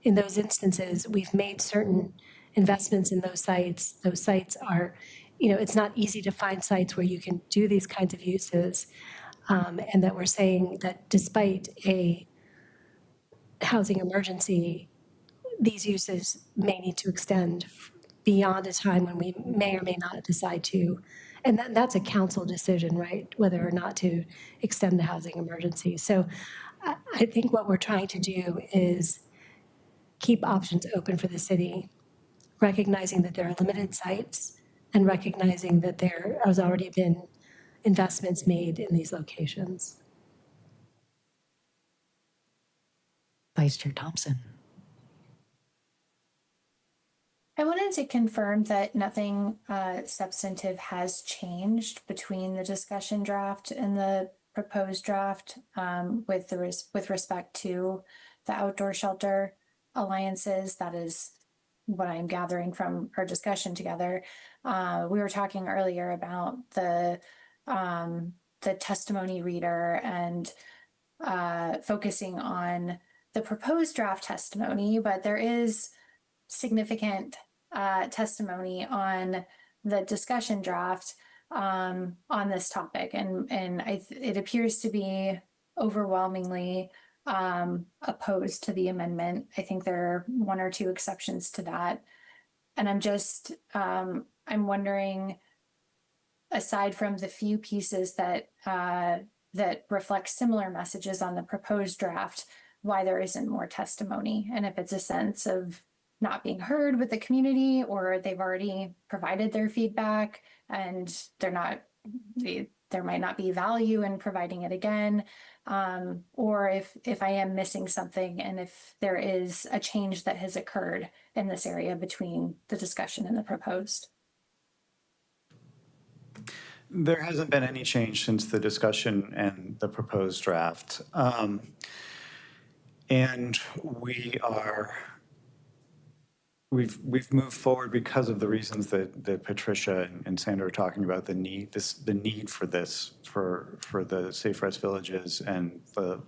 S3: in those instances, we've made certain investments in those sites. Those sites are, you know, it's not easy to find sites where you can do these kinds of uses. And that we're saying that despite a housing emergency, these uses may need to extend beyond a time when we may or may not decide to. And that's a council decision, right? Whether or not to extend the housing emergency. So I think what we're trying to do is keep options open for the city, recognizing that there are limited sites and recognizing that there has already been investments made in these locations.
S1: Vice Chair Thompson.
S4: I wanted to confirm that nothing substantive has changed between the discussion draft and the proposed draft with respect to the outdoor shelter alliances. That is what I'm gathering from our discussion together. We were talking earlier about the testimony reader and focusing on the proposed draft testimony, but there is significant testimony on the discussion draft on this topic, and it appears to be overwhelmingly opposed to the amendment. I think there are one or two exceptions to that, and I'm wondering, aside from the few pieces that reflect similar messages on the proposed draft, why there isn't more testimony, and if it's a sense of not being heard with the community, or they've already provided their feedback and there might not be value in providing it again, or if I am missing something, and if there is a change that has occurred in this area between the discussion and the proposed.
S6: There hasn't been any change since the discussion and the proposed draft. And we've moved forward because of the reasons that Patricia and Sandra are talking about, the need for this, for the Safe Rest Villages, and the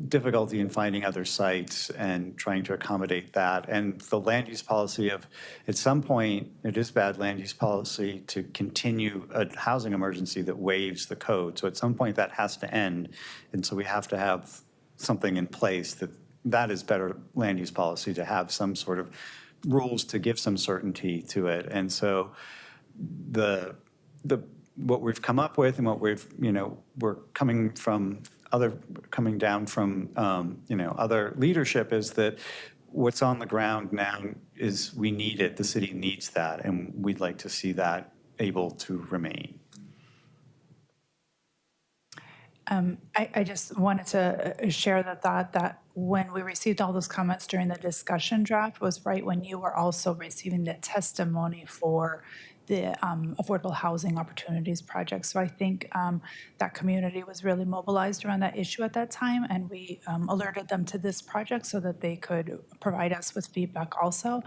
S6: difficulty in finding other sites and trying to accommodate that. And the land use policy of, at some point, it is bad land use policy to continue a housing emergency that waives the code. So at some point that has to end. And so we have to have something in place that is better land use policy, to have some sort of rules to give some certainty to it. And so the what we've come up with and what we're coming down from, other leadership is that what's on the ground now is we need it, the city needs that, and we'd like to see that able to remain.
S5: I just wanted to share the thought that when we received all those comments during the discussion draft was right when you were also receiving the testimony for the Affordable Housing Opportunities Project. So I think that community was really mobilized around that issue at that time, and we alerted them to this project so that they could provide us with feedback also.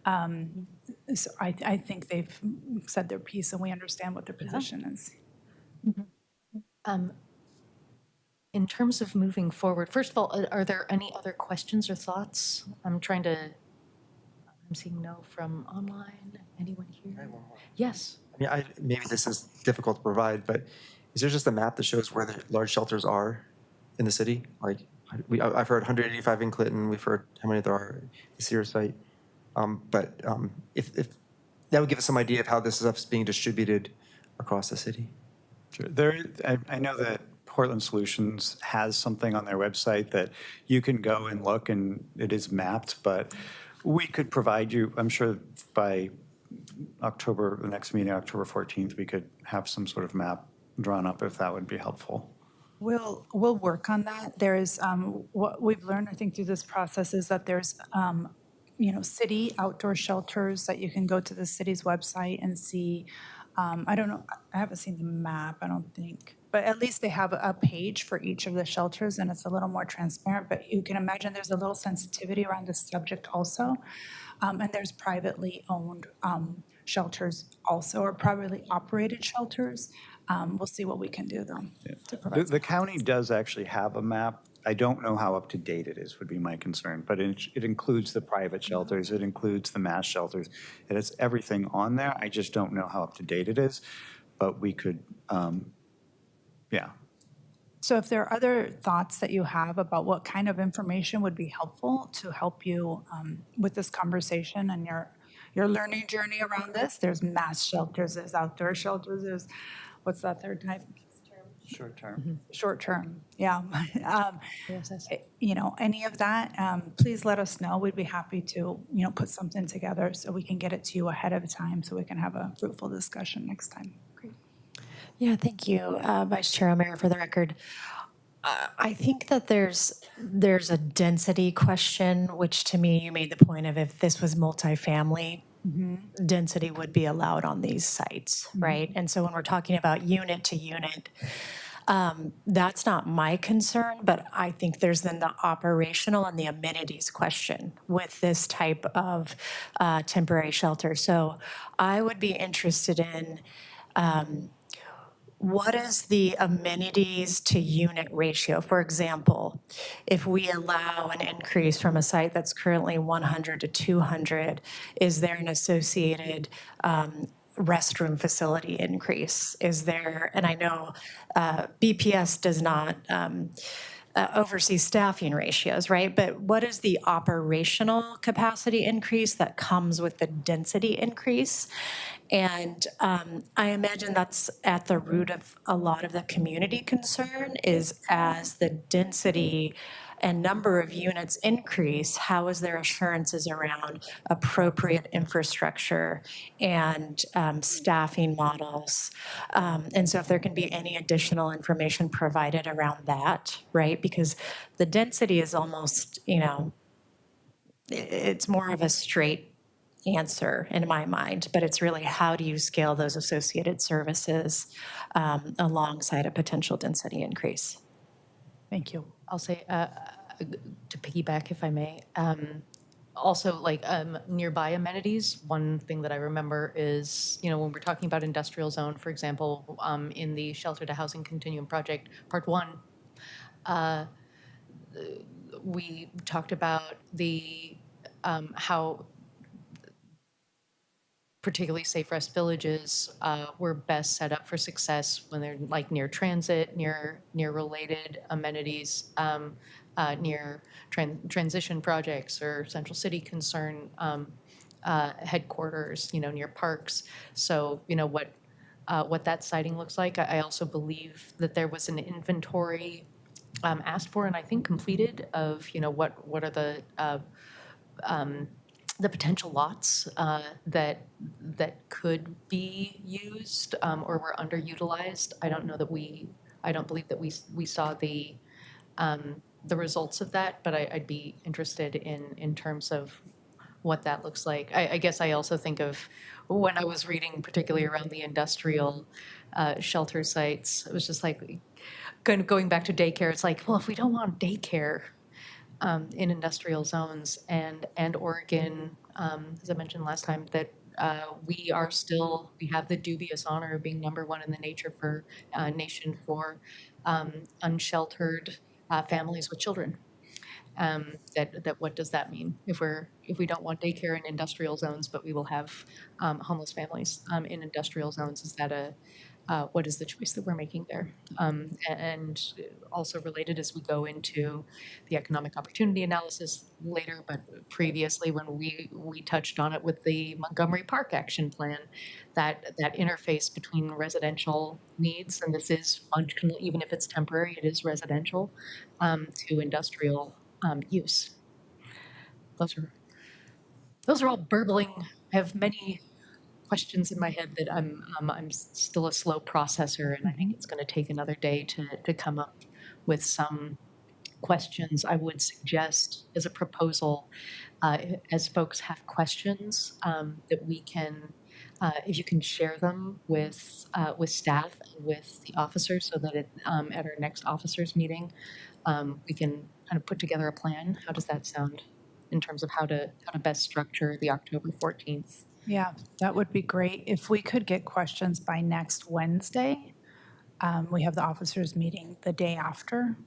S5: So I think they've said their piece, and we understand what their position is.
S1: In terms of moving forward, first of all, are there any other questions or thoughts? I'm seeing no from online. Anyone here? Yes.
S2: I mean, maybe this is difficult to provide, but is there just a map that shows where the large shelters are in the city? Like, I've heard 185 in Clinton. We've heard how many there are at the Sears site. If that would give us some idea of how this stuff is being distributed across the city.
S6: Sure. I know that Portland Solutions has something on their website that you can go and look, and it is mapped, but we could provide you, I'm sure by October, the next meeting, October 14th, we could have some sort of map drawn up if that would be helpful.
S5: We'll work on that. There's what we've learned, I think, through this process is that there's city outdoor shelters that you can go to the city's website and see. I don't know, I haven't seen the map, I don't think, but at least they have a page for each of the shelters, and it's a little more transparent, but you can imagine there's a little sensitivity around this subject also. And there's privately owned shelters also, or privately operated shelters. We'll see what we can do though. To provide
S6: The county does actually have a map. I don't know how up to date it is, would be my concern, but it includes the private shelters, it includes the mass shelters. It has everything on there. I just don't know how up to date it is, but we could, yeah.
S5: So if there are other thoughts that you have about what kind of information would be helpful to help you with this conversation and your learning journey around this, there's mass shelters, there's outdoor shelters, there's, what's that third type?
S6: Short term.
S5: Short term, yeah. Any of that, please let us know. We'd be happy to, put something together so we can get it to you ahead of time so we can have a fruitful discussion next time. Great.
S11: Yeah, thank you, Vice Chair O'Meara, for the record. I think that there's a density question, which to me, you made the point of if this was multifamily, density would be allowed on these sites, right? And so when we're talking about unit to unit, that's not my concern, but I think there's then the operational and the amenities question with this type of temporary shelter. So I would be interested in what is the amenities to unit ratio? For example, if we allow an increase from a site that's currently 100 to 200, is there an associated restroom facility increase? Is there, and I know BPS does not oversee staffing ratios, right? But what is the operational capacity increase that comes with the density increase? And I imagine that's at the root of a lot of the community concern is as the density and number of units increase, how is there assurances around appropriate infrastructure and staffing models? And so if there can be any additional information provided around that, right? Because the density is almost, it's more of a straight answer in my mind, but it's really how do you scale those associated services alongside a potential density increase?
S5: Thank you.
S1: I'll say, to piggyback if I may, also like nearby amenities, one thing that I remember is, when we're talking about industrial zone, for example, in the Shelter to Housing Continuum Project, Part 1, we talked about the how particularly safe rest villages were best set up for success when they're like near transit, near related amenities, near transition projects or central city concern headquarters, near parks. So, what that siding looks like. I also believe that there was an inventory asked for and I think completed of, what are the potential lots that could be used or were underutilized. I don't believe that we saw the results of that, but I'd be interested in terms of what that looks like. I guess I also think of when I was reading, particularly around the industrial shelter sites, it was just like going back to daycare. It's like, well, if we don't want daycare in industrial zones and Oregon, as I mentioned last time, that we have the dubious honor of being #1 in the nation for unsheltered families with children. That what does that mean if we don't want daycare in industrial zones, but we will have homeless families in industrial zones? Is that what is the choice that we're making there? And also related as we go into the economic opportunity analysis later, but previously when we touched on it with the Montgomery Park Action Plan, that interface between residential needs, and this is functional, even if it's temporary, it is residential, to industrial use. Those are all burbling. I have many questions in my head that I'm still a slow processor, and I think it's going to take another day to come up with some questions. I would suggest as a proposal, as folks have questions, that we can, if you can share them with staff and with the officers, so that at our next officers meeting, we can kind of put together a plan. How does that sound in terms of how to best structure the October 14th?
S5: Yeah, that would be great. If we could get questions by next Wednesday, we have the officers meeting the day after,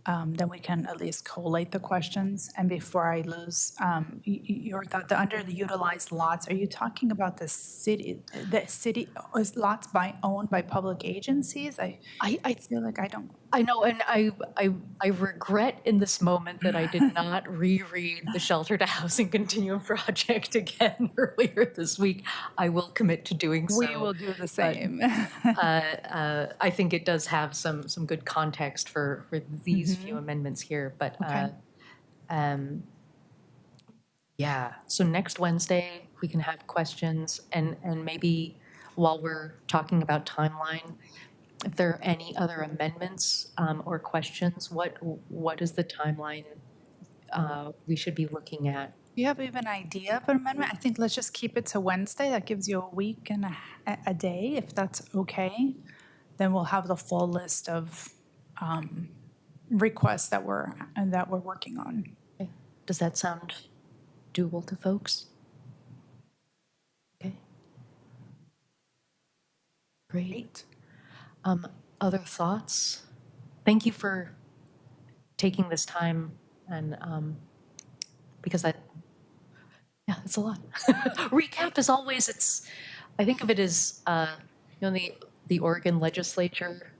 S5: then we can at least collate the questions. And before I lose your thought, the underutilized lots, are you talking about the city is lots owned by public agencies? I feel like
S1: I know, and I regret in this moment that I did not reread the Shelter to Housing Continuum Project again earlier this week. I will commit to doing so.
S5: We will do the same.
S1: I think it does have some good context for these few amendments here, but yeah. So next Wednesday we can have questions, and maybe while we're talking about timeline, if there are any other amendments or questions, what is the timeline we should be looking at?
S5: Do you have even an idea of an amendment? I think let's just keep it to Wednesday. That gives you a week and a day, if that's okay. Then we'll have the full list of requests that we're working on.
S1: Okay. Does that sound doable to folks? Okay. Great. Other thoughts? Thank you for taking this time, and because it's a lot. Recap, as always, I think of it as the Oregon legislature.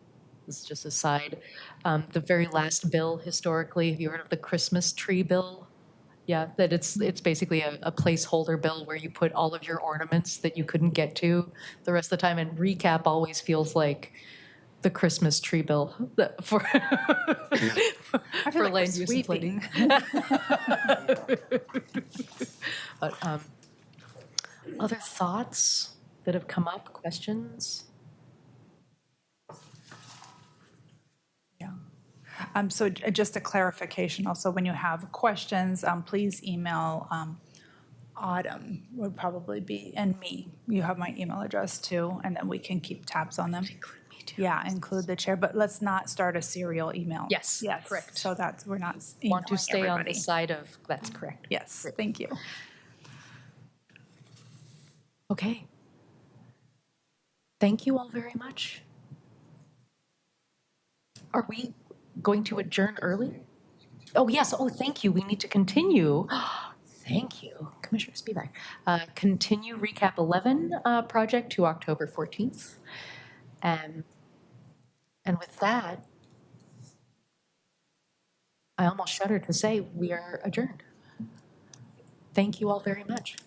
S1: This is just a side. The very last bill historically. Have you heard of the Christmas tree bill? Yeah, that it's basically a placeholder bill where you put all of your ornaments that you couldn't get to the rest of the time. And recap always feels like the Christmas tree bill for land use and planning. But other thoughts that have come up, questions?
S5: So just a clarification also, when you have questions, please email Autumn would probably be, and me. You have my email address too, and then we can keep tabs on them.
S1: Include me too.
S5: Yeah, include the chair, but let's not start a serial email.
S1: Yes, correct.
S5: So we're not
S1: Want to
S5: emailing
S1: stay on the
S5: everybody.
S1: side of, that's correct.
S5: Yes, thank you.
S1: Okay. Thank you all very much. Are we going to adjourn early? Oh, yes. Oh, thank you. We need to continue. Thank you, Commissioner Spivak. Continue Recap 11 project to October 14th. And with that, I almost shudder to say we are adjourned. Thank you all very much.